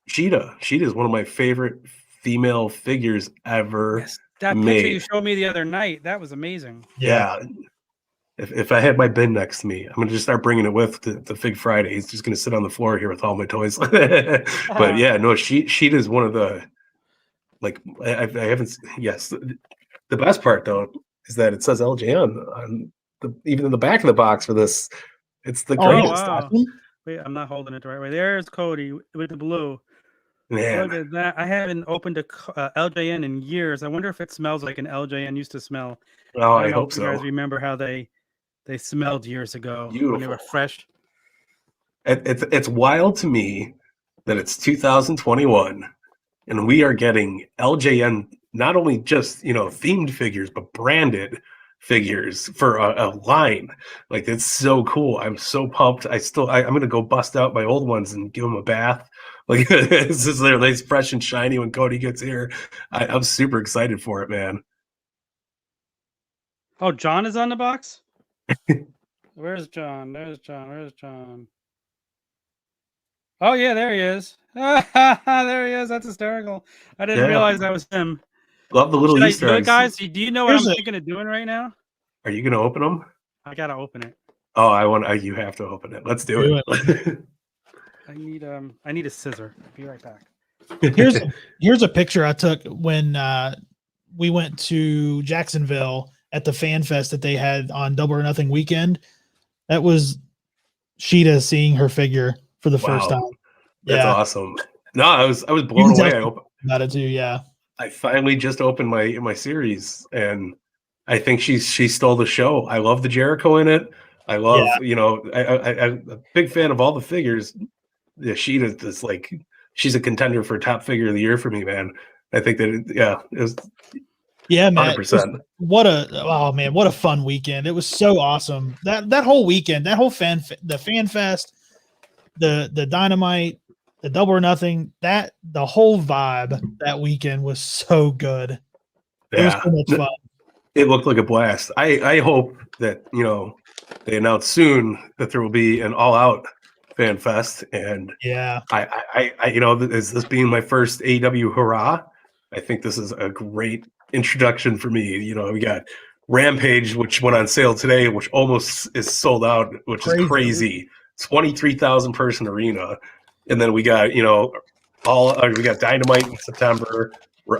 Sheeta is one of my favorite female figures ever. Yes, that made. Picture you showed me the other night, that was amazing. Yeah. If I had my bin next to me, I'm gonna just start bringing it with the Fig Friday. He's just gonna sit on the floor here with all my toys. But yeah, no, Sheeta is one of the like I haven't. Yes, the best part though is that it says LJN on even in the back of the box for this. It's the greatest. Wow. Wait, I'm not holding it the right way. There's Cody with the blue. Man. Look at that. I haven't opened a LJN in years. I wonder if it smells like an LJN used to smell. Oh, I hope so. You guys remember how they smelled years ago? Beautiful. When they were fresh. It's wild to me that it's 2021 and we are getting LJN not only just themed figures but branded figures for a line. Like, it's so cool. I'm so pumped. I'm gonna go bust out my old ones and give them a bath. Like, this is they're nice, fresh and shiny when Cody gets here. I'm super excited for it, man. Oh, John is on the box. Where's John? There's John. Where's John? Oh yeah, there he is. There he is. That's hysterical. I didn't realize that was him. Love the little Easter eggs. Guys, do you know what I'm thinking of doing right now? Are you gonna open them? I gotta open it. Oh, you have to open it. Let's do it. I need a scissor. I'll be right back. Here's a picture I took when we went to Jacksonville at the fan fest that they had on Double or Nothing weekend. That was Sheeta seeing her figure for the first time. That's awesome. No, I was blown away. About it too, yeah. I finally just opened my series, and I think she stole the show. I love the Jericho in it. I love, I'm a big fan of all the figures. Yeah, Sheeta is like, she's a contender for top figure of the year for me, man. I think that it was. Yeah, man. 100%. What a fun weekend. It was so awesome. That whole weekend, the fan fest, the Dynamite, the Double or Nothing, the whole vibe that weekend was so good. Yeah. It was so much fun. It looked like a blast. I hope that, they announce soon that there will be an all-out fan fest. And yeah, I this being my first AEW hurrah, I think this is a great introduction for me. We got Rampage, which went on sale today, which almost is sold out, which is crazy. 23,000 person arena. And then we got, we got Dynamite in September,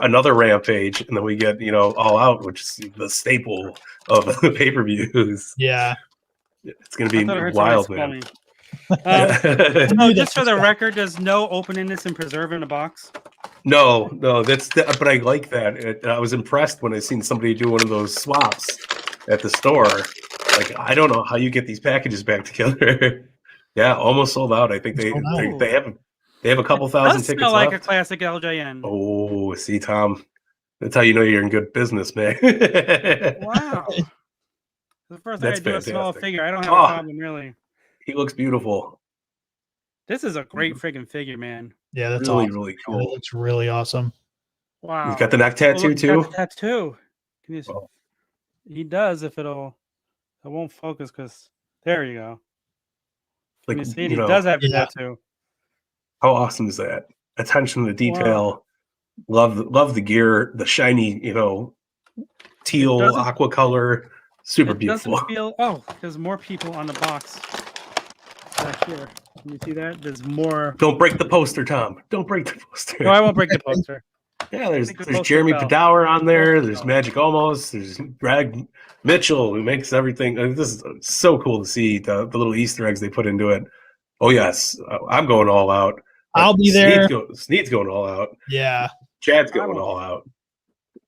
another Rampage, and then we get, All Out, which is the staple of the pay-per-views. Yeah. It's going to be wild, man. Just for the record, there's no opening this and preserving a box. No, but I like that. I was impressed when I seen somebody do one of those swaps at the store. Like, I don't know how you get these packages back together. Yeah, almost sold out. I think they have a couple thousand Does tickets smell like left. a classic LJN. Oh, see, Tom, that's how you know you're in good business, man. Wow. The first thing I That's do is smell a fantastic. figure. I don't have a Oh, problem really. he looks beautiful. This is a great friggin' figure, man. Yeah, that's Really, awesome. really Yeah, cool. that looks really awesome. Wow. He's got the neck tattoo Look, he's got too. the tattoo. Can you see? Oh. He does if it won't focus because there you go. Can Like, you see it? you He know, does have the Yeah. tattoo. how awesome is that? Attention to detail. Wow. Love the gear, the shiny, teal, aqua color. Super It beautiful. doesn't feel. Oh, there's more people on the box back here. Can you see that? There's more. Don't break the poster, Tom. Don't break the poster. No, I won't break the poster. Yeah, there's poster Jeremy fell. Padower on there. Poster There's fell. Magic Almost. There's Greg Mitchell, who makes everything. This is so cool to see the little Easter eggs they put into it. Oh yes, I'm going all out. I'll be there. Snead's going all out. Yeah. Chad's going all out.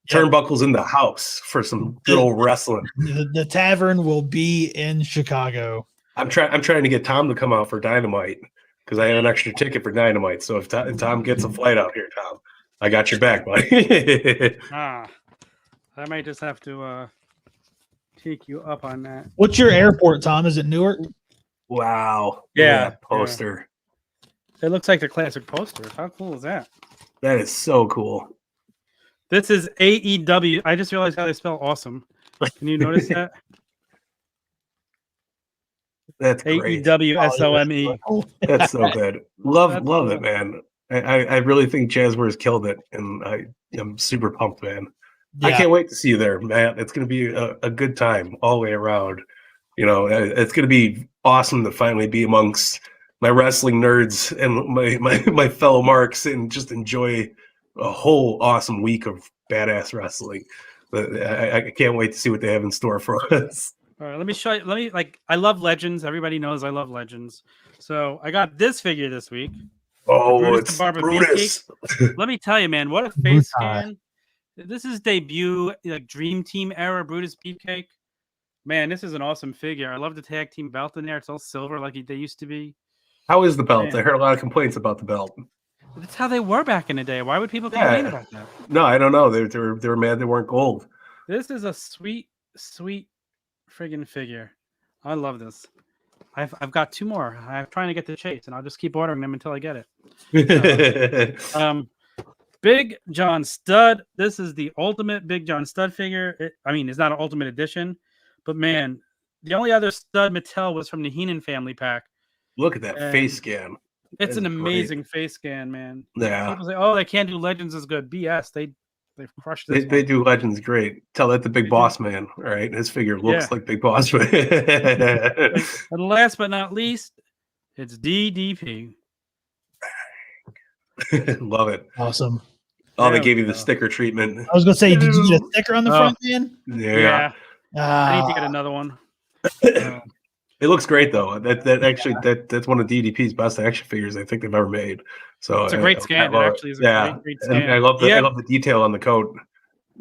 Yep. Turnbuckle's in the house for some good old wrestling. The Tavern will be in Chicago. I'm trying to get Tom to come out for Dynamite because I have an extra ticket for Dynamite. So if Tom gets a flight out here, Tom, I got your back, buddy. I might just have to take you up on that. What's your airport, Tom? Is it Newark? Wow. Yeah. Poster. It looks like the classic poster. How cool is that? That is so cool. This is AEW. I just realized how they spell awesome. Can you notice that? That's great. AEWSOME. That's so good. Love it, man. I really think Jazwares killed it, and I'm super pumped, man. Yeah. I can't wait to see you there, man. It's going to be a good time all the way around. It's going to be awesome to finally be amongst my wrestling nerds and my fellow marks and just enjoy a whole awesome week of badass wrestling. I can't wait to see what they have in store for us. All right, let me show you. I love Legends. Everybody knows I love Legends. So I got this figure this week. Oh, it's Brutus. Let me tell you, man, what a face scan. This is debut, Dream Team era Brutus Beefcake. Man, this is an awesome figure. I love the tag team belt in there. It's all silver like they used to be. How is the belt? Man. I heard a lot of complaints about the belt. That's how they were back in the day. Why would people complain about that? No, I don't know. They were mad they weren't gold. This is a sweet friggin' figure. I love this. I've got two more. I'm trying to get the Chase, and I'll just keep ordering them until I get it. Big John Stud. This is the ultimate Big John Stud figure. It's not an ultimate edition, but man, the only other stud Mattel was from the Heenan family pack. Look at that face scan. It's an amazing face scan, man. Yeah. People say, "Oh, they can't do Legends as good." BS. They've crushed this. They do Legends great. Tell that to Big Boss Man. All right, his figure looks like Big Boss Man. And last but not least, it's DDP. Love it. Awesome. Oh, they gave you the sticker treatment. I was gonna say, did you get a sticker on the front, man? Yeah. I need to get another one. It looks great though. That's one of DDP's best action figures I think they've ever made. So it's a great scan. It actually is a great scan. And I love the detail on the coat.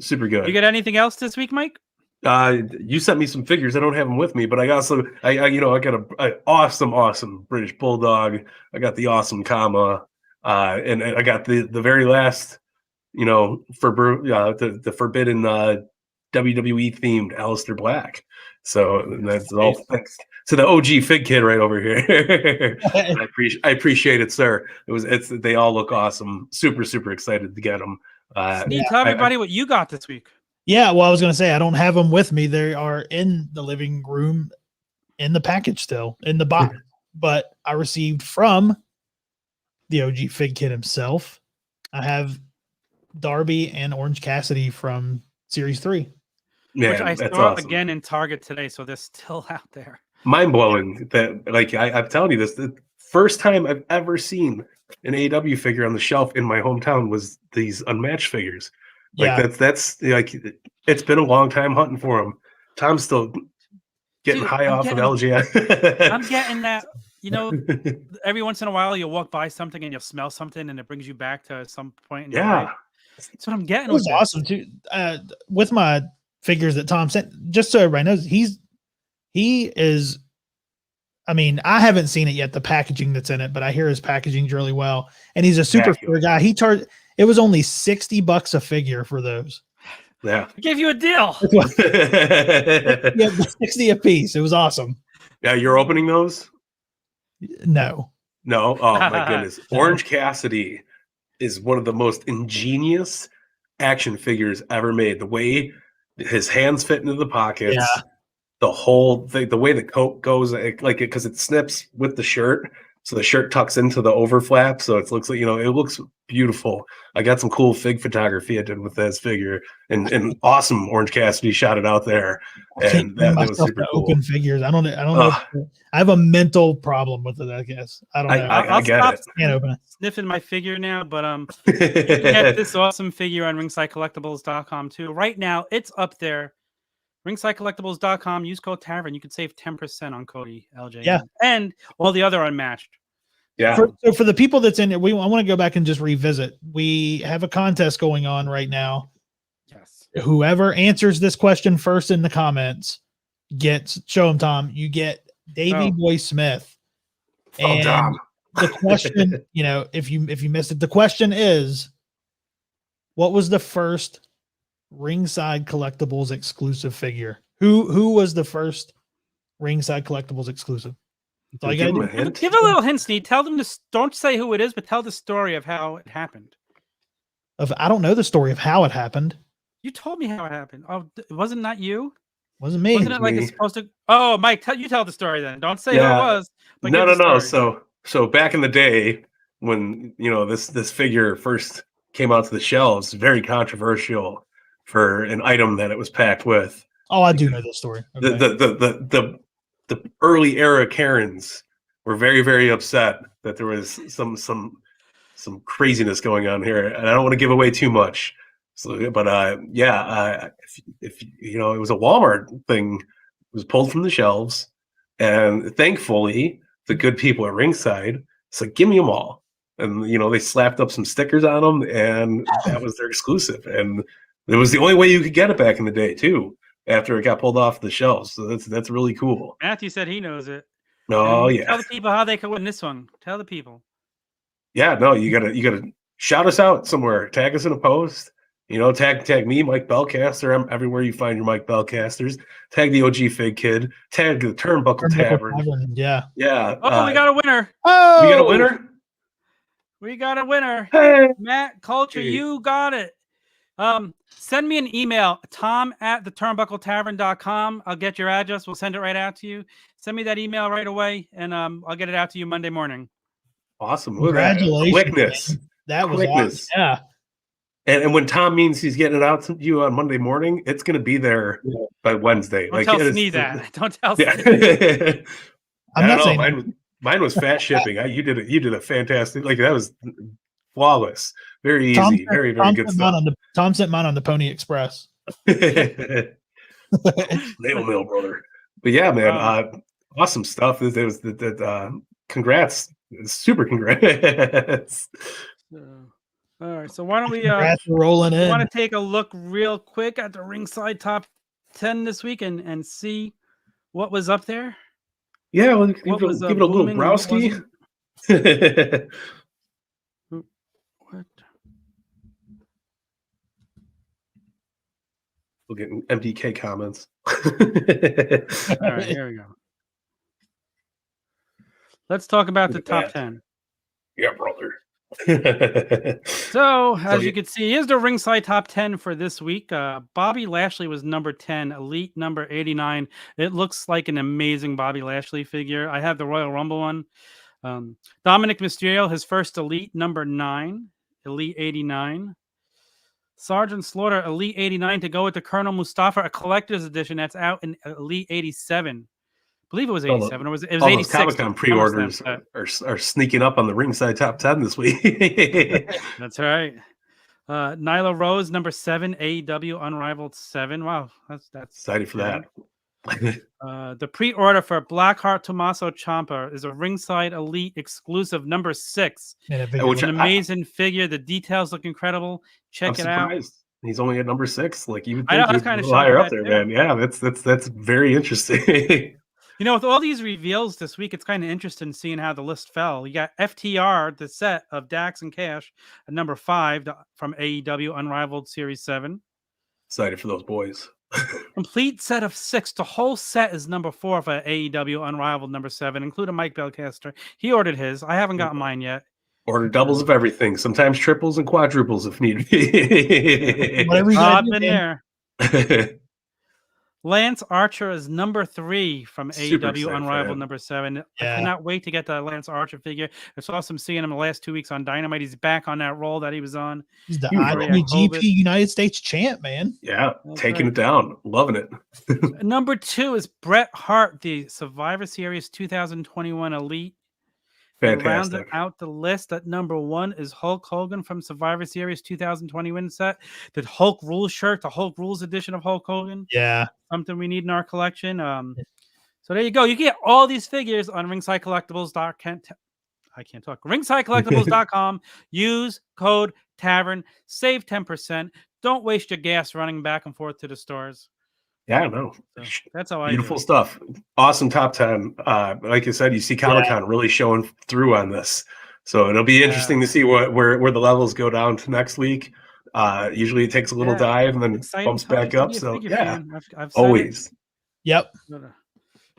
Super good. You get anything else this week, Mike? You sent me some figures. I don't have them with me, but I got I got an awesome British Bulldog. I got the awesome Kama, and I got the very last, the forbidden WWE themed Aleister Black. So that's all thanks to the TheOGFigKid right over here. I appreciate it, sir. They all look awesome. Super excited to get them. Snead, tell everybody what you got this week. Yeah, well, I was going to say, I don't have them with me. They are in the living room in the package still, in the box. But I received from the TheOGFigKid himself. I have Darby and Orange Cassidy from Series 3. Man, which I saw again in Target today, so they're still out there. Mind-blowing that, I'm telling you this, the first time I've ever seen an AEW figure on the shelf in my hometown was these Unmatched figures. That's it's been a long time hunting for them. Tom's still getting high off of LJN. I'm getting that, every once in a while you'll walk by something and you'll smell something and it brings you back to some point in your life. That's what I'm getting. It was awesome too. With my figures that Tom sent, just so everybody knows, he is I mean, I haven't seen it yet, the packaging that's in it, but I hear his packaging's really well. And he's a super fair guy. He charged, it was only $60 a figure for those. Yeah. I gave you a deal. Yeah, 60 a piece. It was awesome. Yeah, you're opening those? No. No. Oh my goodness. No. Orange Cassidy is one of the most ingenious action figures ever made. The way his hands fit into the pockets, the whole thing, the way the coat goes, because it snips with the shirt, so the shirt tucks into the overflap, so it looks like, it looks beautiful. I got some cool fig photography I did with this figure, and awesome Orange Cassidy shot it out there, and that was super cool. Open figures. I don't know. I have a mental problem with it. I guess I don't know. I get it. Can't open it. Sniffing my figure now, but you can get this awesome figure on ringsidecollectibles.com too. Right now, it's up there. Ringsidecollectibles.com. Use code Tavern. You can save 10% on Cody LJN. Yeah, and all the other Unmatched. Yeah. So for the people that's in it, I want to go back and just revisit. We have a contest going on right now. Yes. Whoever answers this question first in the comments gets. Show him, Tom. You get Davey Boy Smith. And Tom. The question, if you missed it, the question is, what was the first Ringside Collectibles exclusive figure? Who was the first Ringside Collectibles exclusive? So Give him a hint. Give a little hint, Snead. Tell them to don't say who it is, but tell the story of how it happened. I don't know the story of how it happened. You told me how it happened. Oh, wasn't that you? Wasn't me. Wasn't it like it's supposed to? Oh, Mike, you tell the story then. Don't say who it was. But No. So back in the day when this figure first came out to the shelves, very controversial for an item that it was packed with. Oh, I do know this story. Okay. The early era Karens were very, very upset that there was some craziness going on here, and I don't want to give away too much. So, but if it was a Walmart thing, it was pulled from the shelves, and thankfully the good people at Ringside said, "Give me them all," and they slapped up some stickers on them, and that was their exclusive, and it was the only way you could get it back in the day too. After it got pulled off the shelves, so that's really cool. Matthew said he knows it. Oh yeah. Tell the people how they can win this one. Tell the people. Yeah, no, you gotta shout us out somewhere. Tag us in a post. Tag me, Mike Belcaster. I'm everywhere you find your Mike Belcasters. Tag the OGFigKid. Tag the Turnbuckle Tavern. Yeah. Yeah. Oh, we got a winner. Oh, we got a winner. We got a winner. Hey, Matt Culture, you got it. Send me an email, tom@theturnbuckletavern.com. I'll get your address. We'll send it right out to you. Send me that email right away, and I'll get it out to you Monday morning. Awesome. Congratulations. Quickness. Man. That was awesome. Yeah. And when Tom means he's getting it out to you on Monday morning, it's going to be there by Wednesday. Don't tell Snead that. Don't tell Snead. I'm not saying mine was fast shipping. You did a fantastic. That was flawless. Very easy. Very good stuff. Tom sent mine on the Pony Express. Nail mill, brother. But yeah, man, awesome stuff. It was congrats. Super congrats. All right, so why don't we rolling in? Want to take a look real quick at the Ringside top 10 this week and see what was up there? Yeah, well, give it a little browski. What? We'll get MDK comments. All right, here we go. Let's talk about the top 10. Yeah, brother. So, as you can see, here's the Ringside top 10 for this week. Bobby Lashley was number 10, Elite number 89. It looks like an amazing Bobby Lashley figure. I have the Royal Rumble one. Dominic Mysterio, his first Elite number 9, Elite 89. Sergeant Slaughter, Elite 89 to go with the Colonel Mustafa, a collector's edition that's out in Elite 87. I believe it was 87. It was 86. Comic-Con pre-orders are sneaking up on the Ringside top 10 this week. That's right. Nyla Rose, number 7, AEW Unrivaled 7. Wow, that's excited for that. The pre-order for Blackheart Tommaso Ciampa is a Ringside Elite exclusive number 6. It's an amazing figure. The details look incredible. Check it out. He's only at number 6. Like you would think he's kind of higher up there, man. Yeah, that's very interesting. With all these reveals this week, it's kind of interesting seeing how the list fell. You got FTR, the set of Dax and Cash, at number 5 from AEW Unrivaled Series 7. Excited for those boys. Complete set of 6. The whole set is number 4 for AEW Unrivaled number 7, including Mike Belcaster. He ordered his. I haven't gotten mine yet. Order doubles of everything, sometimes triples and quadruples if need be. Whatever you I've do, been man. there. Lance Archer is number 3 from Super AEW excited for Unrivaled him. number 7. Yeah. I cannot wait to get the Lance Archer figure. It's awesome seeing him the last 2 weeks on Dynamite. He's back on that role that he was on. He's the Huge IWGP United States champ, man. Yeah, That's taking right. it down. Loving it. Number 2 is Bret Hart, the Survivor Series 2021 Elite. And rounding Fantastic. out the list at number 1 is Hulk Hogan from Survivor Series 2021 set. The Hulk Rules shirt, the Hulk Rules edition of Hulk Hogan. Yeah. Something we need in our collection. So there you go. You get all these figures on Ringside Collectibles. I can't talk. RingsideCollectibles.com. Use code Tavern. Save 10%. Don't waste your gas running back and forth to the stores. Yeah, no. So that's how I Beautiful do it. stuff. Awesome top 10. Like I said, you see Comic-Con really showing through on this. So it'll be interesting to see where the levels go down to next week. Usually it takes a little dive and then Exciting bumps back times to up. be a So figure yeah, fan. I've said always. Yep.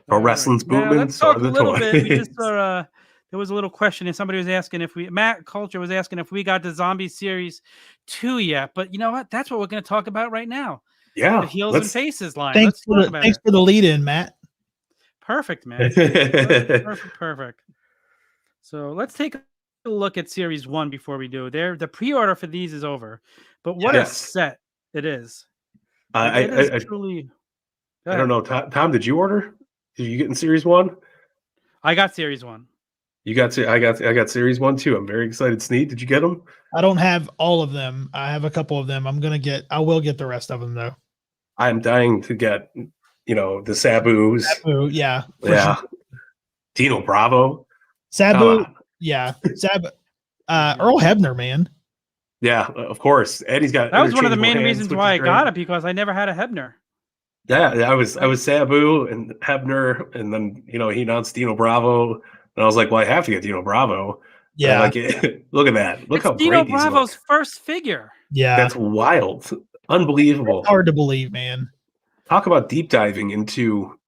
Pro wrestling's booming. Let's So talk are a the little toys. bit. We just saw there was a little question, and somebody was asking if Matt Culture was asking if we got the Zombie Series 2 yet. But you know what? That's what we're going to talk about right now. Yeah. The Heels and Faces line. Thanks Let's for the lead in, Matt. Perfect, man. Perfect. So let's take a look at Series 1 before we do. The pre-order for these is over, but what a set it is. It is truly. I don't know. Tom, did you order? Did you get in Series 1? I got Series 1. I got Series 1 too. I'm very excited. Snead, did you get them? I don't have all of them. I have a couple of them. I will get the rest of them though. I'm dying to get, the Sabus. Sabu, yeah. Yeah. Sure. Dino Bravo. Sabu, yeah. Sabu. Earl Hebner, man. Yeah, of course. Eddie's got. That was one of the main reasons why I got it, because I never had a Hebner. Yeah, I was Sabu and Hebner, and then he announced Dino Bravo, and I was like, well, I have to get Dino Bravo. Yeah, like look at that. Look how Dino great Bravo's these look. first figure. Yeah, that's wild, unbelievable. It's hard to believe, man. Talk about deep diving into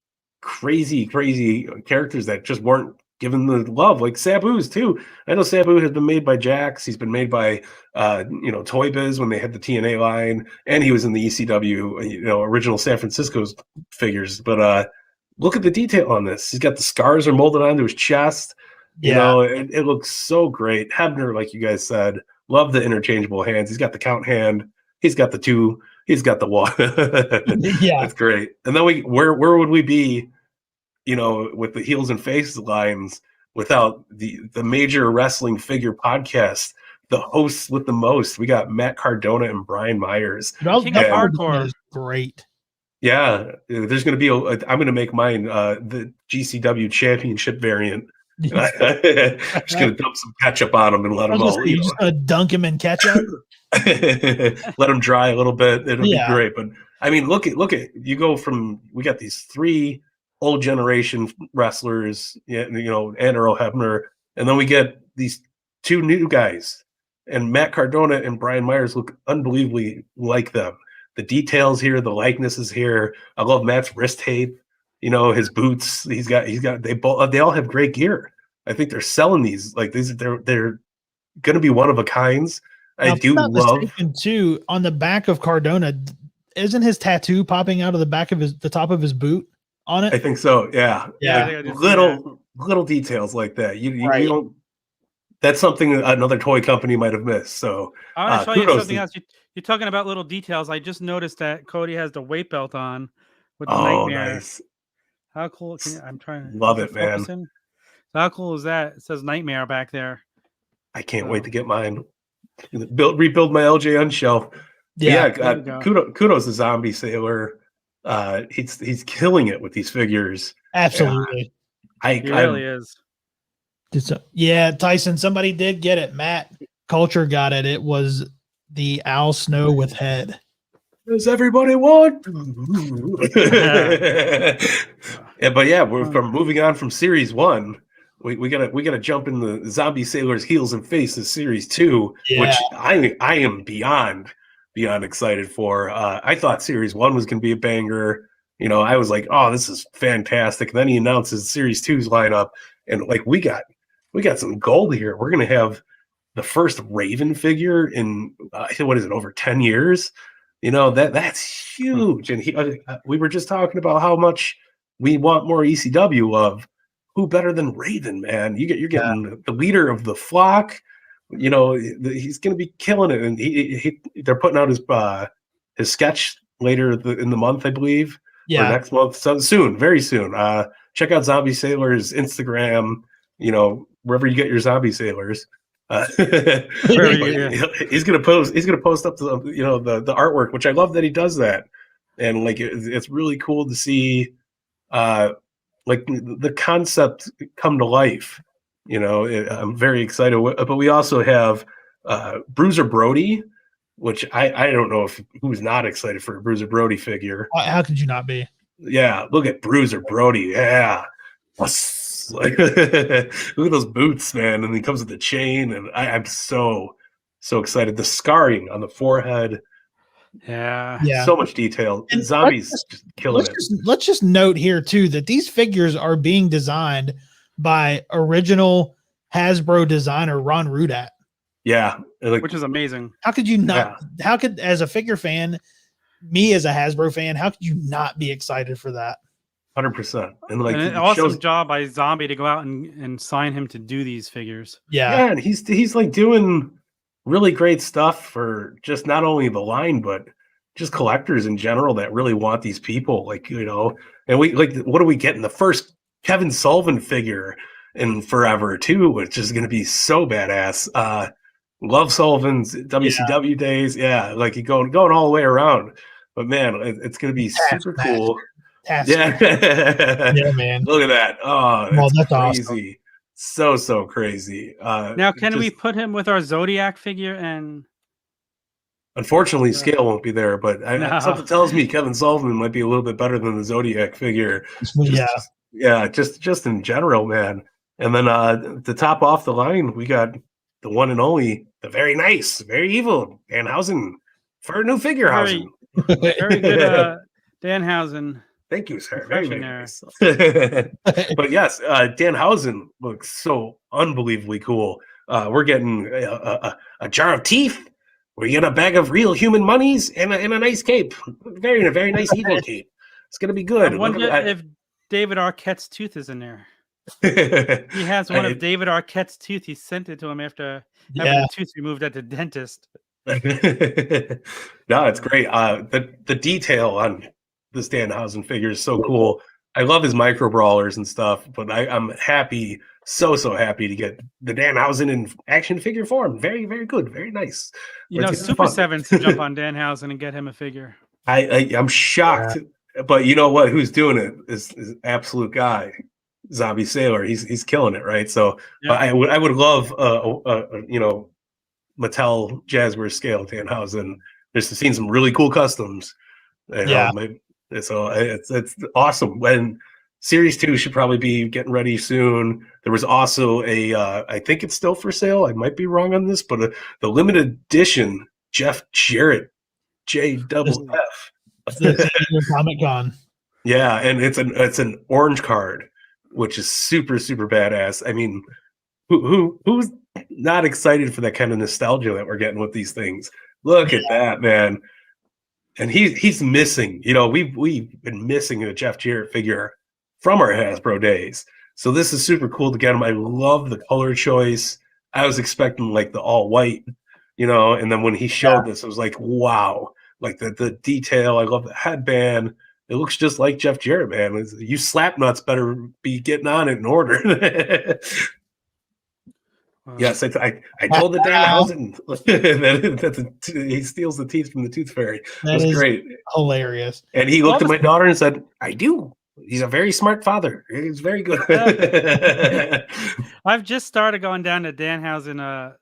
crazy characters that just weren't given the love, like Sabu's too. I know Sabu has been made by Jax. He's been made by Toy Biz when they had the TNA line, and he was in the ECW, original San Francisco's figures. But look at the detail on this. He's got the scars are molded onto his chest. It looks so great. Hebner, like you guys said, love the interchangeable hands. He's got the count hand. He's got the 2. He's got the 1. Yeah, that's great. And then where would we be? With the Heels and Faces lines, without the major wrestling figure podcast, the hosts with the most. We got Matt Cardona and Brian Myers. King of Hardcore is great. Yeah, there's going to be I'm going to make mine the GCW Championship variant. I'm just going to dump some ketchup on them and let them all. You're just going to dunk him in ketchup. Let them dry a little bit. It'll be great. But I mean, look at you go from we got these 3 old generation wrestlers, and Earl Hebner, and then we get these 2 new guys, and Matt Cardona and Brian Myers look unbelievably like them. The details here, the likenesses here. I love Matt's wrist tape, his boots. They all have great gear. I think they're selling these like these. They're going to be one of a kinds. I do love too. On the back of Cardona, isn't his tattoo popping out of the back of the top of his boot? On it, I think so. Yeah. Little details like that. You don't. That's something another toy company might have missed. So I want to show you something else. You're talking about little details. I just noticed that Cody has the weight belt on with the Nightmare. Nice. How cool! I'm trying to love it, man. So how cool is that? It says Nightmare back there. I can't wait to get mine. Rebuild my LJN shelf. Kudos to Zombie Sailor. He's killing it with these figures. Absolutely. He really is. Tyson, somebody did get it. Matt Culture got it. It was the Al Snow with head. Does everybody want? Yeah, but yeah, we're from moving on from Series 1. We gotta jump in the Zombie Sailor's heels and faces Series 2, which I am beyond excited for. I thought Series 1 was gonna be a banger. I was like, oh, this is fantastic. And then he announces Series 2's lineup, and like we got some gold here. We're gonna have the first Raven figure in what is it, over 10 years? That's huge. And we were just talking about how much we want more ECW of. Who better than Raven, man? You're getting the leader of the flock. He's going to be killing it. And they're putting out his sketch later in the month, I believe. Or next month. So soon, very soon. Check out Zombie Sailor's Instagram. Wherever you get your Zombie Sailors. He's gonna post up the artwork, which I love that he does that. And like it's really cool to see like the concept come to life. I'm very excited. But we also have Bruiser Brody, which I don't know who's not excited for a Bruiser Brody figure. How could you not be? Yeah, look at Bruiser Brody. Yeah. Like, look at those boots, man. And he comes with the chain, and I'm so excited. The scarring on the forehead. Yeah. So much detail. And Zombies just killing it. Let's just note here too that these figures are being designed by original Hasbro designer Ron Rudat. Yeah, which is amazing. How could you not? Yeah. How could, as a figure fan, me as a Hasbro fan, how could you not be excited for that? 100%. And like an awesome job by Zombie to go out and sign him to do these figures. Yeah, and he's like doing really great stuff for just not only the line, but just collectors in general that really want these people. Like, and we like, what are we getting? The first Kevin Sullivan figure in forever too, which is going to be so badass. Love Sullivan's WCW days. Yeah, like you going all the way around. But man, it's going to be super cool. Yeah. Yeah, man. Look at that. Oh, that's crazy. Awesome. So crazy. Now, can we put him with our Zodiac figure? And unfortunately, scale won't be there, but something tells me Kevin Sullivan might be a little bit better than the Zodiac figure. Just in general, man. And then to top off the line, we got the one and only, the very nice, very evil Danhausen for a new figure housing. Very good, Danhausen. Thank you, sir. Very nice. But yes, Danhausen looks so unbelievably cool. We're getting a jar of teeth. We get a bag of real human monies and a nice cape. Very nice evil cape. It's gonna be good. I wonder if David Arquette's tooth is in there. He has one of David Arquette's tooth. He sent it to him after having the tooth removed at the dentist. No, it's great. The detail on this Danhausen figure is so cool. I love his micro brawlers and stuff, but I'm happy, so happy to get the Danhausen in action figure form. Very, very good. Very nice. Super Sevens to jump on Danhausen and get him a figure. I'm shocked, but you know what? Who's doing it is absolute guy, Zombie Sailor. He's killing it, right? So I would love Mattel Jazwares scale Danhausen. Just seen some really cool customs. So it's awesome. When Series 2 should probably be getting ready soon. There was also I think it's still for sale. I might be wrong on this, but the limited edition Jeff Jarrett JFF. Comic-Con. Yeah, and it's an orange card, which is super badass. I mean, who's not excited for that kind of nostalgia that we're getting with these things? Look at that, man. And he's missing. We've been missing a Jeff Jarrett figure from our Hasbro days. So this is super cool to get him. I love the color choice. I was expecting like the all white, and then when he showed this, I was like, wow. Like the detail. I love the headband. It looks just like Jeff Jarrett, man. You slap nuts better be getting on it in order. Yes, I told the Danhausen that he steals the teeth from the Tooth Fairy. That was great. Hilarious. And he looked at my daughter and said, I do. He's a very smart father. He's very good. I've just started going down to Danhausen,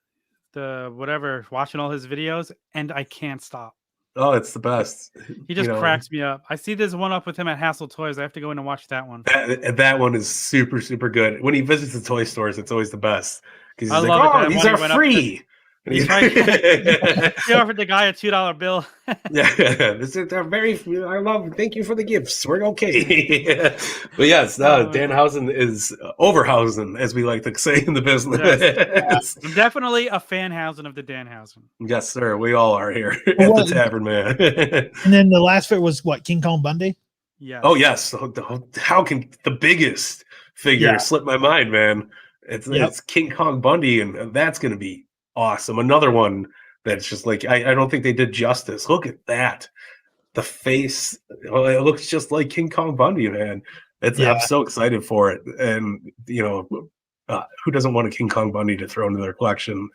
watching all his videos, and I can't stop. Oh, it's the best. He just cracks me up. I see this one up with him at Hassle Toys. I have to go in and watch that one. That one is super, super good. When he visits the toy stores, it's always the best because he's like, "Oh, these are free." He offered the guy a $2 bill. They're very. I love. Thank you for the gifts. We're okay. But yes, Danhausen is Overhausen, as we like to say in the business. Yes. I'm definitely a fanhausen of the Danhausen. Yes, sir. We all are here at the Tavern, man. And then the last fit was what? King Kong Bundy. Yes. Oh yes. How can the biggest figure slip my mind, man? It's King Kong Bundy, and that's going to be awesome. Another one that's just like I don't think they did justice. Look at that. The face, it looks just like King Kong Bundy, man. I'm so excited for it. And who doesn't want a King Kong Bundy to throw into their collection?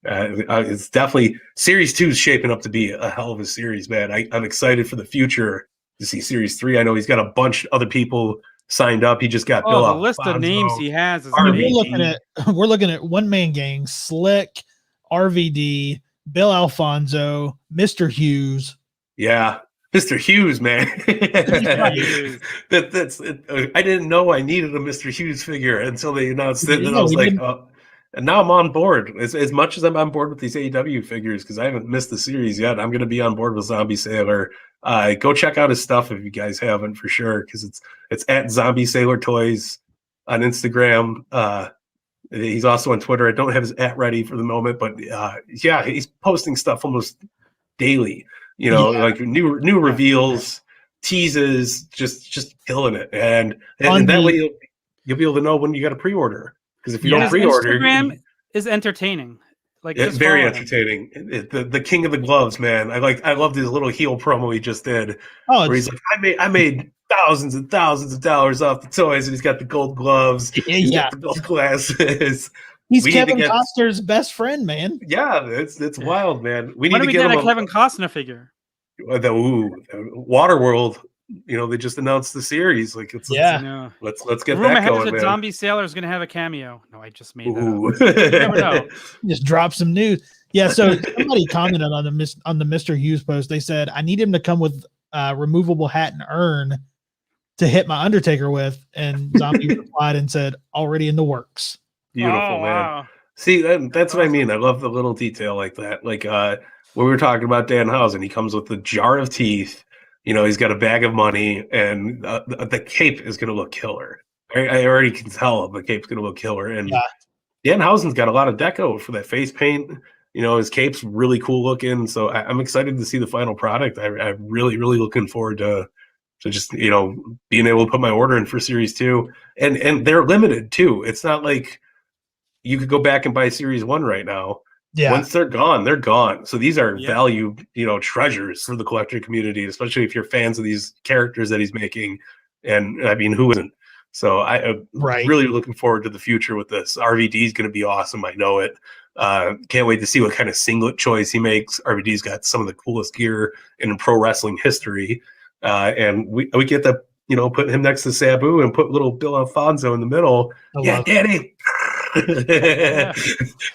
It's definitely Series 2 is shaping up to be a hell of a series, man. I'm excited for the future to see Series 3. I know he's got a bunch of other people signed up. He just got Bill the list of names he has is we're looking at One Man Gang, Slick, RVD, Bill Alfonso, Mr. Hughes. Yeah, Mr. Hughes, man. That's I didn't know I needed a Mr. Hughes figure until they announced it. And I was like, oh. And now I'm on board. As much as I'm on board with these AEW figures, because I haven't missed the series yet, I'm going to be on board with Zombie Sailor. Go check out his stuff if you guys haven't, for sure, because it's at Zombie Sailor Toys on Instagram. He's also on Twitter. I don't have his @ ready for the moment, but he's posting stuff almost daily. Like new reveals, teases, just killing it, and that way you'll be able to know when you got a pre-order. Because if you don't pre-order, Instagram is entertaining. Like it's very entertaining. The king of the gloves, man. I loved his little heel promo he just did. Where he's like, I made thousands and thousands of dollars off the toys, and he's got the gold gloves. He's got the gold glasses. He's Kevin Costner's best friend, man. Yeah, it's wild, man. When do we get a Kevin Costner figure? The Waterworld. They just announced the series. Like, let's get that going, man. Zombie Sailor is going to have a cameo. No, I just made that up. You never know. Just drop some news. Yeah. So somebody commented on the Mr. Hughes post. They said, I need him to come with a removable hat and urn to hit my Undertaker with. And Zombie replied and said, already in the works. Beautiful, man. Wow. See, that's what I mean. I love the little detail like that. Like when we were talking about Danhausen, he comes with a jar of teeth. He's got a bag of money, and the cape is going to look killer. I already can tell the cape's going to look killer. And Danhausen's got a lot of deco for that face paint. His cape's really cool looking. So I'm excited to see the final product. I'm really, really looking forward to just, being able to put my order in for Series 2. And they're limited, too. It's not like you could go back and buy Series 1 right now. Yeah. Once they're gone, they're gone. So these are value, treasures for the collector community, especially if you're fans of these characters that he's making. And I mean, who isn't? So I'm really looking forward to the future with this. RVD is going to be awesome. I know it. Can't wait to see what kind of singlet choice he makes. RVD's got some of the coolest gear in pro wrestling history. And we get to, put him next to Sabu and put little Bill Alfonso in the middle. Daddy.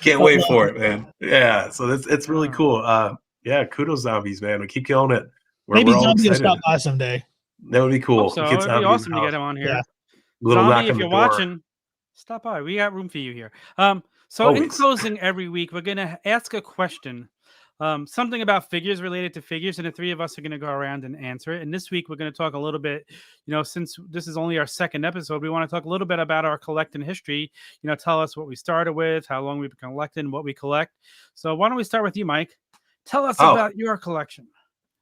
Can't wait for it, man. Yeah, so it's really cool. Kudos Zombies, man. We keep killing it. Maybe Zombie will stop by someday. That would be cool. So it'd be awesome to get him on here. Yeah. Zombie, if you're watching, stop by. We got room for you here. In closing, every week we're gonna ask a question. Something about figures related to figures, and the three of us are going to go around and answer it. And this week, we're going to talk a little bit, since this is only our second episode, we want to talk a little bit about our collecting history. Tell us what we started with, how long we've been collecting, what we collect. So why don't we start with you, Mike? Tell us about your collection.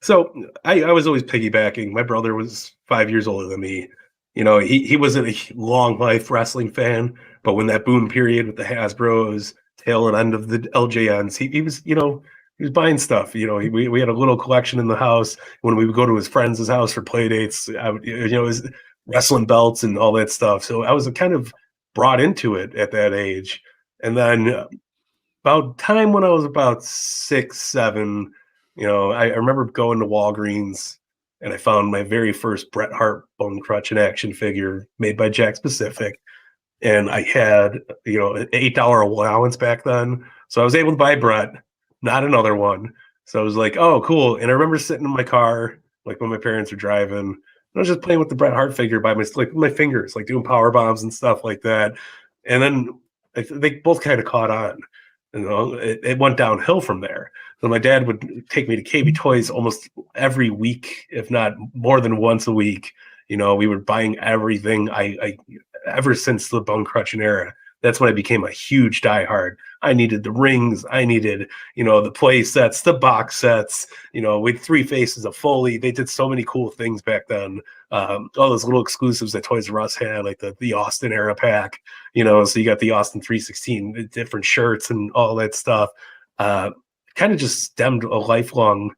So I was always piggybacking. My brother was 5 years older than me. He wasn't a long life wrestling fan, but when that boom period with the Hasbros, tail and end of the LJNs, he was, he was buying stuff. We had a little collection in the house. When we would go to his friends' house for play dates, his wrestling belts and all that stuff. So I was kind of brought into it at that age. And then about time when I was about 6, 7, I remember going to Walgreens and I found my very first Bret Hart Bone Crutch in action figure made by Jakks Pacific. And I had, an $8 allowance back then. So I was able to buy Bret. Not another one. So I was like, oh, cool. And I remember sitting in my car, like when my parents were driving, and I was just playing with the Bret Hart figure by my fingers, like doing power bombs and stuff like that. And then they both kind of caught on. It went downhill from there. So my dad would take me to KB Toys almost every week, if not more than once a week. We were buying everything. I ever since the bone crushing era, that's when I became a huge diehard. I needed the rings. I needed, the play sets, the box sets, with 3 faces of Foley. They did so many cool things back then. All those little exclusives that Toys R Us had, like the Austin era pack, so you got the Austin 316, different shirts and all that stuff. Kind of just stemmed a lifelong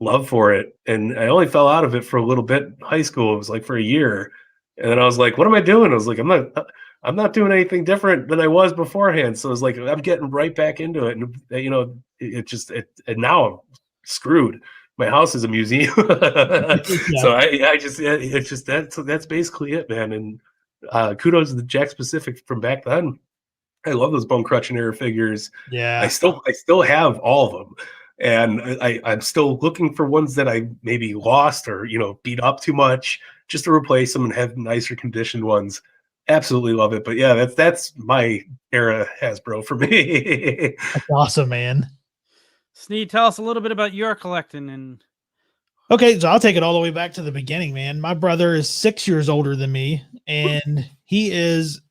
love for it. And I only fell out of it for a little bit in high school. It was like for a year. And then I was like, what am I doing? I was like, I'm not doing anything different than I was beforehand. So it's like, I'm getting right back into it. And, and now I'm screwed. My house is a museum. So that's basically it, man. And kudos to the Jack Specific from back then. I love those bone crushing era figures. Yeah. I still have all of them. And I'm still looking for ones that I maybe lost or, beat up too much just to replace them and have nicer conditioned ones. Absolutely love it. But yeah, that's my era Hasbro for me. That's awesome, man. Snead, tell us a little bit about your collecting. And okay, so I'll take it all the way back to the beginning, man. My brother is 6 years older than me, and he was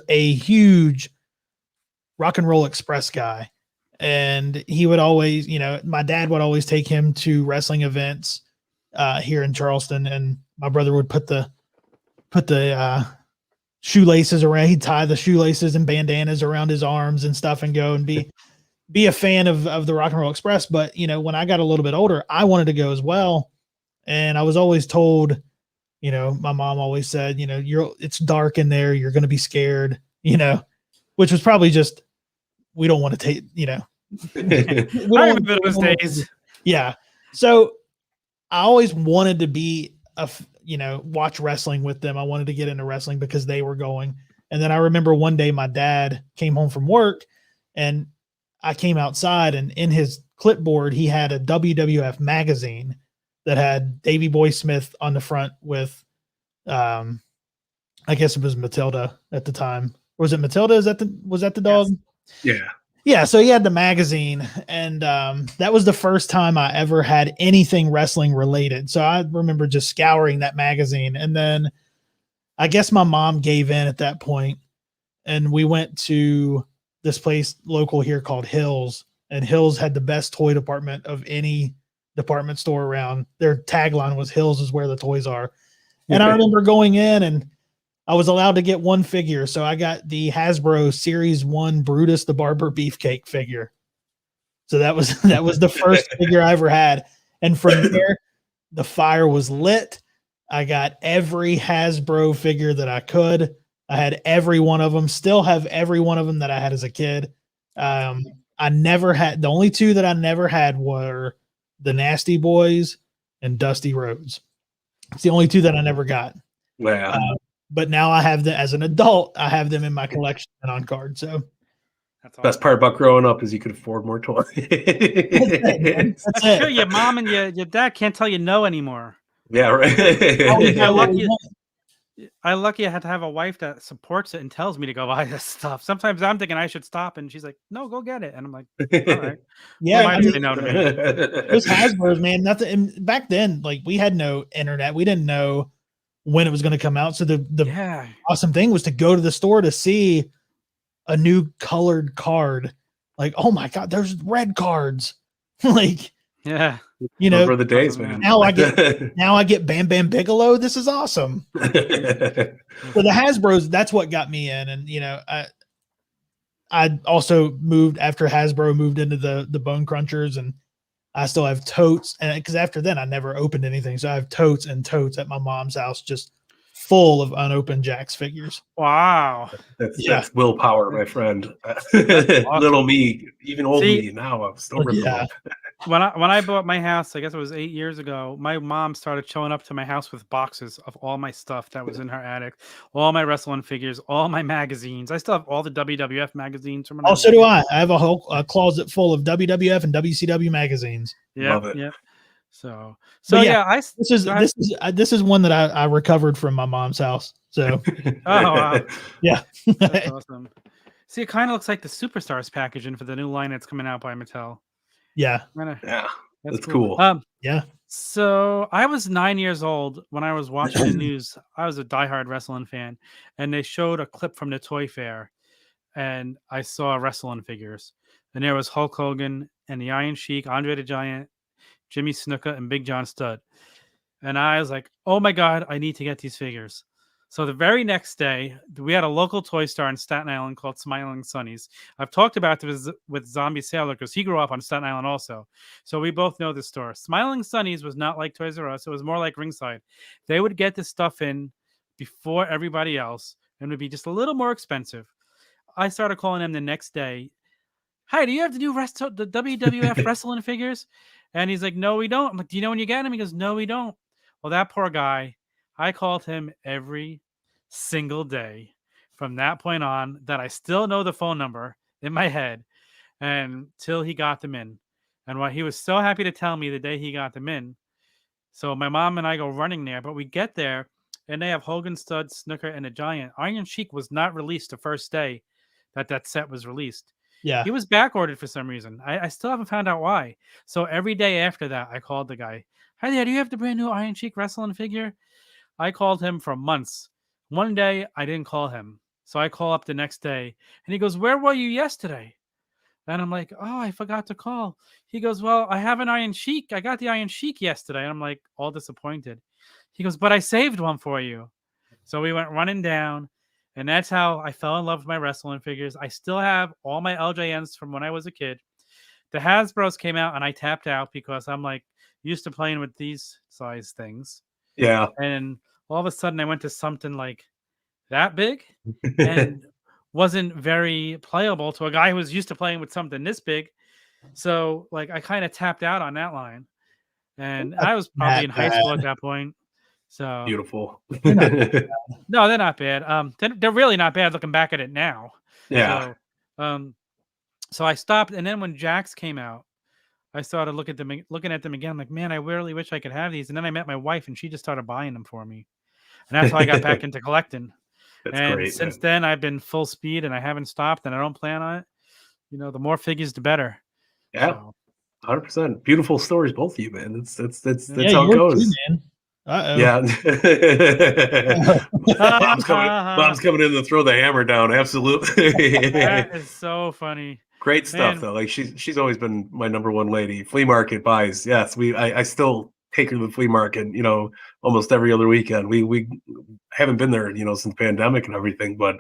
a huge Rock and Roll Express guy. And he would always, my dad would always take him to wrestling events here in Charleston, and my brother would put the shoelaces around. He'd tie the shoelaces and bandanas around his arms and stuff, and go and be a fan of the Rock and Roll Express. But when I got a little bit older, I wanted to go as well, and I was always told, my mom always said, it's dark in there, you're going to be scared, which was probably just, we don't want to take, I remember those days. Yeah. So I always wanted to be watch wrestling with them. I wanted to get into wrestling because they were going. And then I remember one day my dad came home from work, and I came outside, and in his clipboard, he had a WWF magazine that had Davey Boy Smith on the front with, I guess it was Matilda at the time. Was it Matilda? Was that the dog? Yes. Yeah. Yeah, so he had the magazine, and that was the first time I ever had anything wrestling related. So I remember just scouring that magazine, and then I guess my mom gave in at that point, and we went to this place local here called Hills, and Hills had the best toy department of any department store around. Their tagline was "Hills is where the toys are," and I remember going in, and I was allowed to get one figure. So I got the Hasbro Series 1 Brutus the Barber Beefcake figure. So that was the first figure I ever had. And from there, the fire was lit. I got every Hasbro figure that I could. I had every one of them, still have every one of them that I had as a kid. I never had, the only 2 that I never had were the Nasty Boys and Dusty Rhodes. It's the only 2 that I never got. Wow. But now I have them as an adult. I have them in my collection and on card. So that's awesome. Best part about growing up is you could afford more toys. That's true. Your mom and your dad can't tell you no anymore. Yeah, right. I lucky I had to have a wife that supports it and tells me to go buy this stuff. Sometimes I'm thinking I should stop, and she's like, "No, go get it." And I'm like, "All right." Yeah, no to me. Those Hasbro's, man. Nothing. And back then, like, we had no internet. We didn't know when it was going to come out. So the awesome thing was to go to the store to see a new colored card. Like, oh my God, there's red cards. Like, yeah, those were the days, man. Now I get Bam Bam Bigelow. This is awesome. So the Hasbro's, that's what got me in. And, I also moved after Hasbro moved into the Bone Crunchers, and I still have totes, and because after then I never opened anything, so I have totes and totes at my mom's house, just full of unopened Jax figures. Wow, that's willpower, my friend. Awesome. Little me, even old me. Now I'm still ripping up. when I bought my house, I guess it was 8 years ago, my mom started showing up to my house with boxes of all my stuff that was in her attic, all my wrestling figures, all my magazines. I still have all the WWF magazines from when I Oh, was so a do kid. I. I have a whole closet full of WWF and WCW magazines. Yep, Love it. yep. So But yeah, yeah, this is one that I recovered from my mom's house. So oh wow, yeah, that's awesome. See, it kind of looks like the Superstars packaging for the new line that's coming out by Mattel. yeah, Yeah, That's that's cool. cool. yeah. So I was 9 years old when I was watching the news. I was a diehard wrestling fan, and they showed a clip from the Toy Fair, and I saw wrestling figures, and there was Hulk Hogan and the Iron Sheik, Andre the Giant, Jimmy Snuka, and Big John Studd. And I was like, oh my God, I need to get these figures. So the very next day, we had a local toy store in Staten Island called Smiling Sunnies. I've talked about this with Zombie Sailor because he grew up on Staten Island also. So we both know this store. Smiling Sunnies was not like Toys R Us. It was more like Ringside. They would get the stuff in before everybody else and it would be just a little more expensive. I started calling them the next day. Hi, do you have the new the WWF wrestling figures? And he's like, no, we don't. I'm like, do you know when you get them? He goes, no, we don't. Well, that poor guy, I called him every single day from that point on that I still know the phone number in my head and till he got them in. And what he was so happy to tell me the day he got them in. So my mom and I go running there, but we get there and they have Hogan, Stud, Snooker, and a Giant. Iron Sheik was not released the first day that set was released. Yeah. He was back ordered for some reason. I still haven't found out why. So every day after that, I called the guy. Hi there, do you have the brand new Iron Sheik wrestling figure? I called him for months. One day, I didn't call him. So I call up the next day, and he goes, where were you yesterday? And I'm like, oh, I forgot to call. He goes, well, I have an Iron Sheik. I got the Iron Sheik yesterday. And I'm like, all disappointed. He goes, but I saved one for you. So we went running down, and that's how I fell in love with my wrestling figures. I still have all my LJNs from when I was a kid. The Hasbros came out, and I tapped out because I'm like used to playing with these size things. Yeah. And all of a sudden, I went to something like that big and wasn't very playable to a guy who was used to playing with something this big. So, like, I kind of tapped out on that line. And I was probably in high school at that point. So Beautiful. no, they're not bad. They're really not bad looking back at it now. Yeah. So I stopped, and then when Jax came out, I started looking at them again. I'm like, man, I really wish I could have these. And then I met my wife, and she just started buying them for me, and that's how I got back into collecting. That's and great, since man. then, I've been full speed, and I haven't stopped, and I don't plan on it. You know, the more figures, the better. Yeah, 100%. Beautiful stories, both of you, man. That's how it goes. Too, man. Uh-oh. Yeah. Mom's coming in to throw the hammer down. Absolutely. That is so funny. Great stuff, though. Like she's always been my number one lady. Flea market buys. Yes, I still take her to the flea market, you know, almost every other weekend. We haven't been there, you know, since the pandemic and everything, but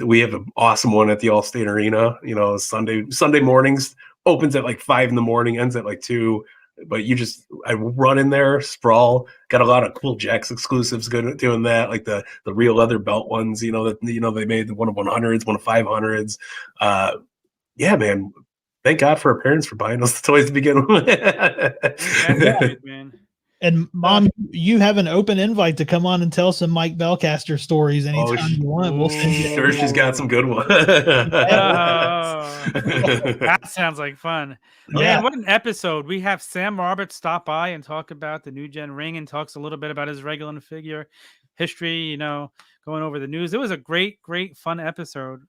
we have an awesome one at the Allstate Arena, you know, Sunday mornings, opens at like 5 a.m, ends at like 2. But I run in there, sprawl. Got a lot of cool Jax exclusives doing that, like the real leather belt ones. You know they made one of 100s, one of 500s. Yeah, man. Thank God for our parents for buying us the toys to begin with. That's man. And Mom, you have an open invite to come on and tell some Mike Belcaster stories anytime you want. We'll send you. Sure, she's got some good ones. That sounds like fun. Yeah. Man, what an episode. We have Sam Roberts stop by and talk about the New Gen ring and talks a little bit about his regular figure history, you know, going over the news. It was a great, fun episode.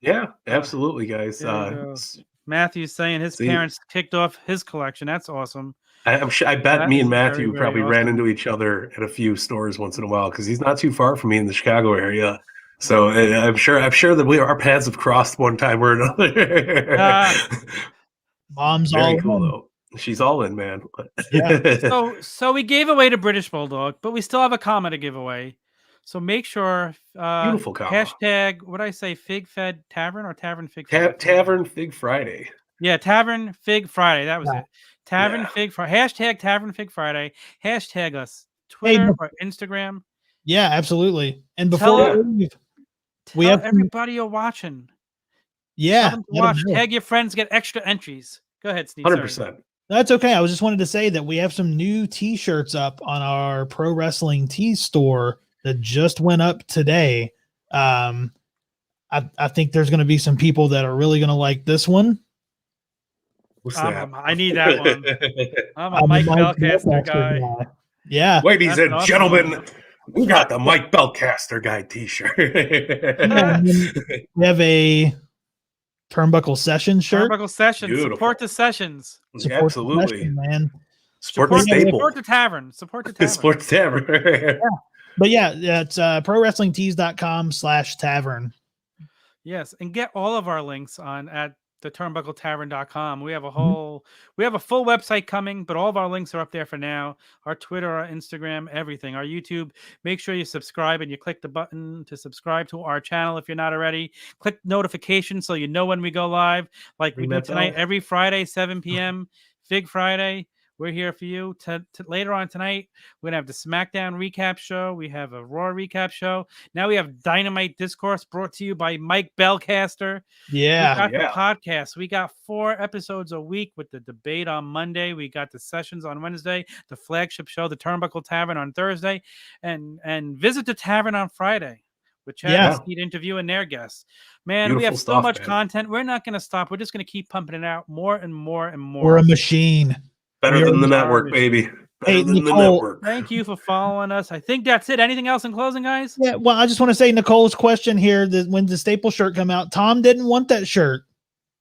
Yeah, absolutely, guys. Matthew's saying his parents kicked off his collection. That's awesome. I bet me and Matthew probably ran into each other at a few stores once in a while because he's not too far from me in the Chicago area. So I'm sure that our paths have crossed one time or another. Mom's very all cool in. though. She's all in, man. Yeah. So we gave away the British Bulldog, but we still have a comma to give away. So make sure beautiful comma. Hashtag what I say, Fig Fed Tavern or Tavern Fig Friday? Tavern Fig Friday. Yeah, Tavern Fig Friday. That was it. Tavern Fig Friday. Hashtag Tavern Fig Friday. Hashtag us. Twitter or Instagram. Yeah, absolutely. And before we have everybody you're watching. Yeah. Watch. Tag your friends, get extra entries. Go ahead, Snead. 100%. That's okay. I was just wanted to say that we have some new T-shirts up on our Pro Wrestling Tee store that just went up today. I think there's going to be some people that are really going to like this one. What's that? I need that one. I'm a Mike Belcaster guy. Yeah. Ladies and awesome. gentlemen, we got the Mike Belcaster guy T-shirt. We have a Turnbuckle Session shirt. Turnbuckle Sessions. Beautiful. Support the Sessions. Support Absolutely, the session, man. Support the staple. Support the Tavern. Support the Tavern. Support the Tavern. But yeah, it's prowrestlingtees.com/tavern. Yes, and get all of our links on at theturnbuckletavern.com. We have a whole, we have a full website coming, but all of our links are up there for now. Our Twitter, our Instagram, everything, our YouTube. Make sure you subscribe and you click the button to subscribe to our channel if you're not already. Click notifications so you know when we go live, like we do tonight, every Friday, 7 p.m. Fig Friday. We're here for you. Later on tonight, we're going to have the SmackDown recap show. We have a Raw recap show. Now we have Dynamite Discourse brought to you by Mike Belcaster. Yeah. We got the podcast. We got 4 episodes a week with the debate on Monday. We got the sessions on Wednesday, the flagship show, the Turnbuckle Tavern on Thursday, and visit the Tavern on Friday with Chad and Snead interviewing their guests. Man, Beautiful we have so stuff, much man. content. We're not going to stop. We're just going to keep pumping it out more and more and more. We're a machine. Better than the network, baby. Better than Nicole, the network. Thank you for following us. I think that's it. Anything else in closing, guys? Yeah, well, I just want to say Nicole's question here that when the staple shirt come out, Tom didn't want that shirt.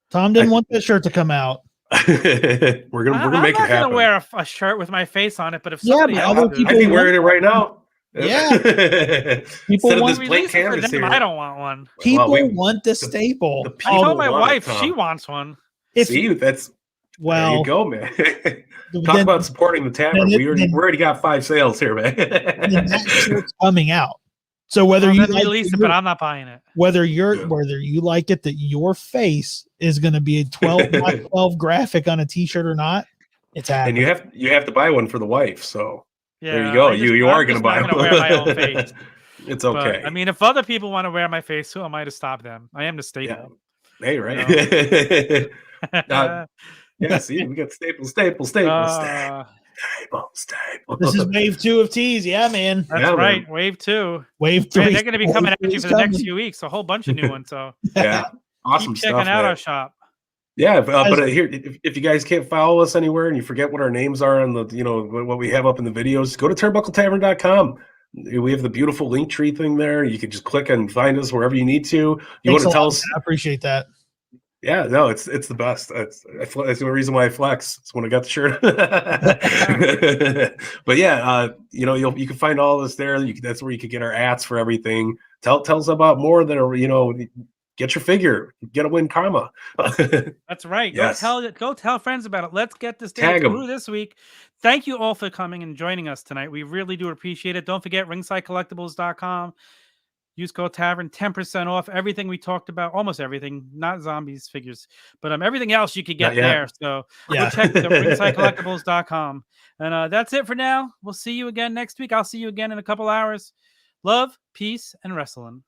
Tom didn't want that shirt to come out. we're gonna make it happen. I'm not gonna wear a shirt with my face on it, but if somebody else I'd be wearing it right now. Yeah. Instead of this blank blank canvas here. I don't want one. People want the staple. I told my wife she wants one. See, that's there you go, man. Talk about supporting the tavern. We already got 5 sales here, man. That shirt's coming out. So whether you release it, but I'm not buying it. Whether you like it that your face is going to be a 12 by 12 graphic on a T-shirt or not, it's happening. And you have to buy one for the wife. So there you go. go. You are going to buy one. Wear my own face. It's okay. But, I mean, if other people want to wear my face, who am I to stop them? I am the staple. Yeah. Hey, right. Yeah, see, we got staple. This is wave 2 of tees. Yeah, man. That's right. Man. Wave 2. Wave 3. Man, they're going to be coming at you for the next few weeks. A whole bunch of new ones. So yeah, awesome keep stuff. Checking out our shop. Yeah, but here, if you guys can't follow us anywhere and you forget what our names are and what we have up in the videos, go to turnbuckletavern.com. We have the beautiful link tree thing there. You can just click and find us wherever you need to. You want to tell us? I appreciate that. Yeah, no, it's the best. That's the reason why I flex. It's when I got the shirt. But yeah, you can find all this there. That's where you can get our ads for everything. Tell us about more that are get your figure, get a win karma. That's right. Yes. Go tell friends about it. Let's get this day through this week. Thank you all for coming and joining us tonight. We really do appreciate it. Don't forget ringsidecollectibles.com. Use code Tavern, 10% off everything we talked about, almost everything, not zombies figures, but everything else you could get there. So go check the ringsidecollectibles.com. And that's it for now. We'll see you again next week. I'll see you again in a couple hours. Love, peace, and wrestling.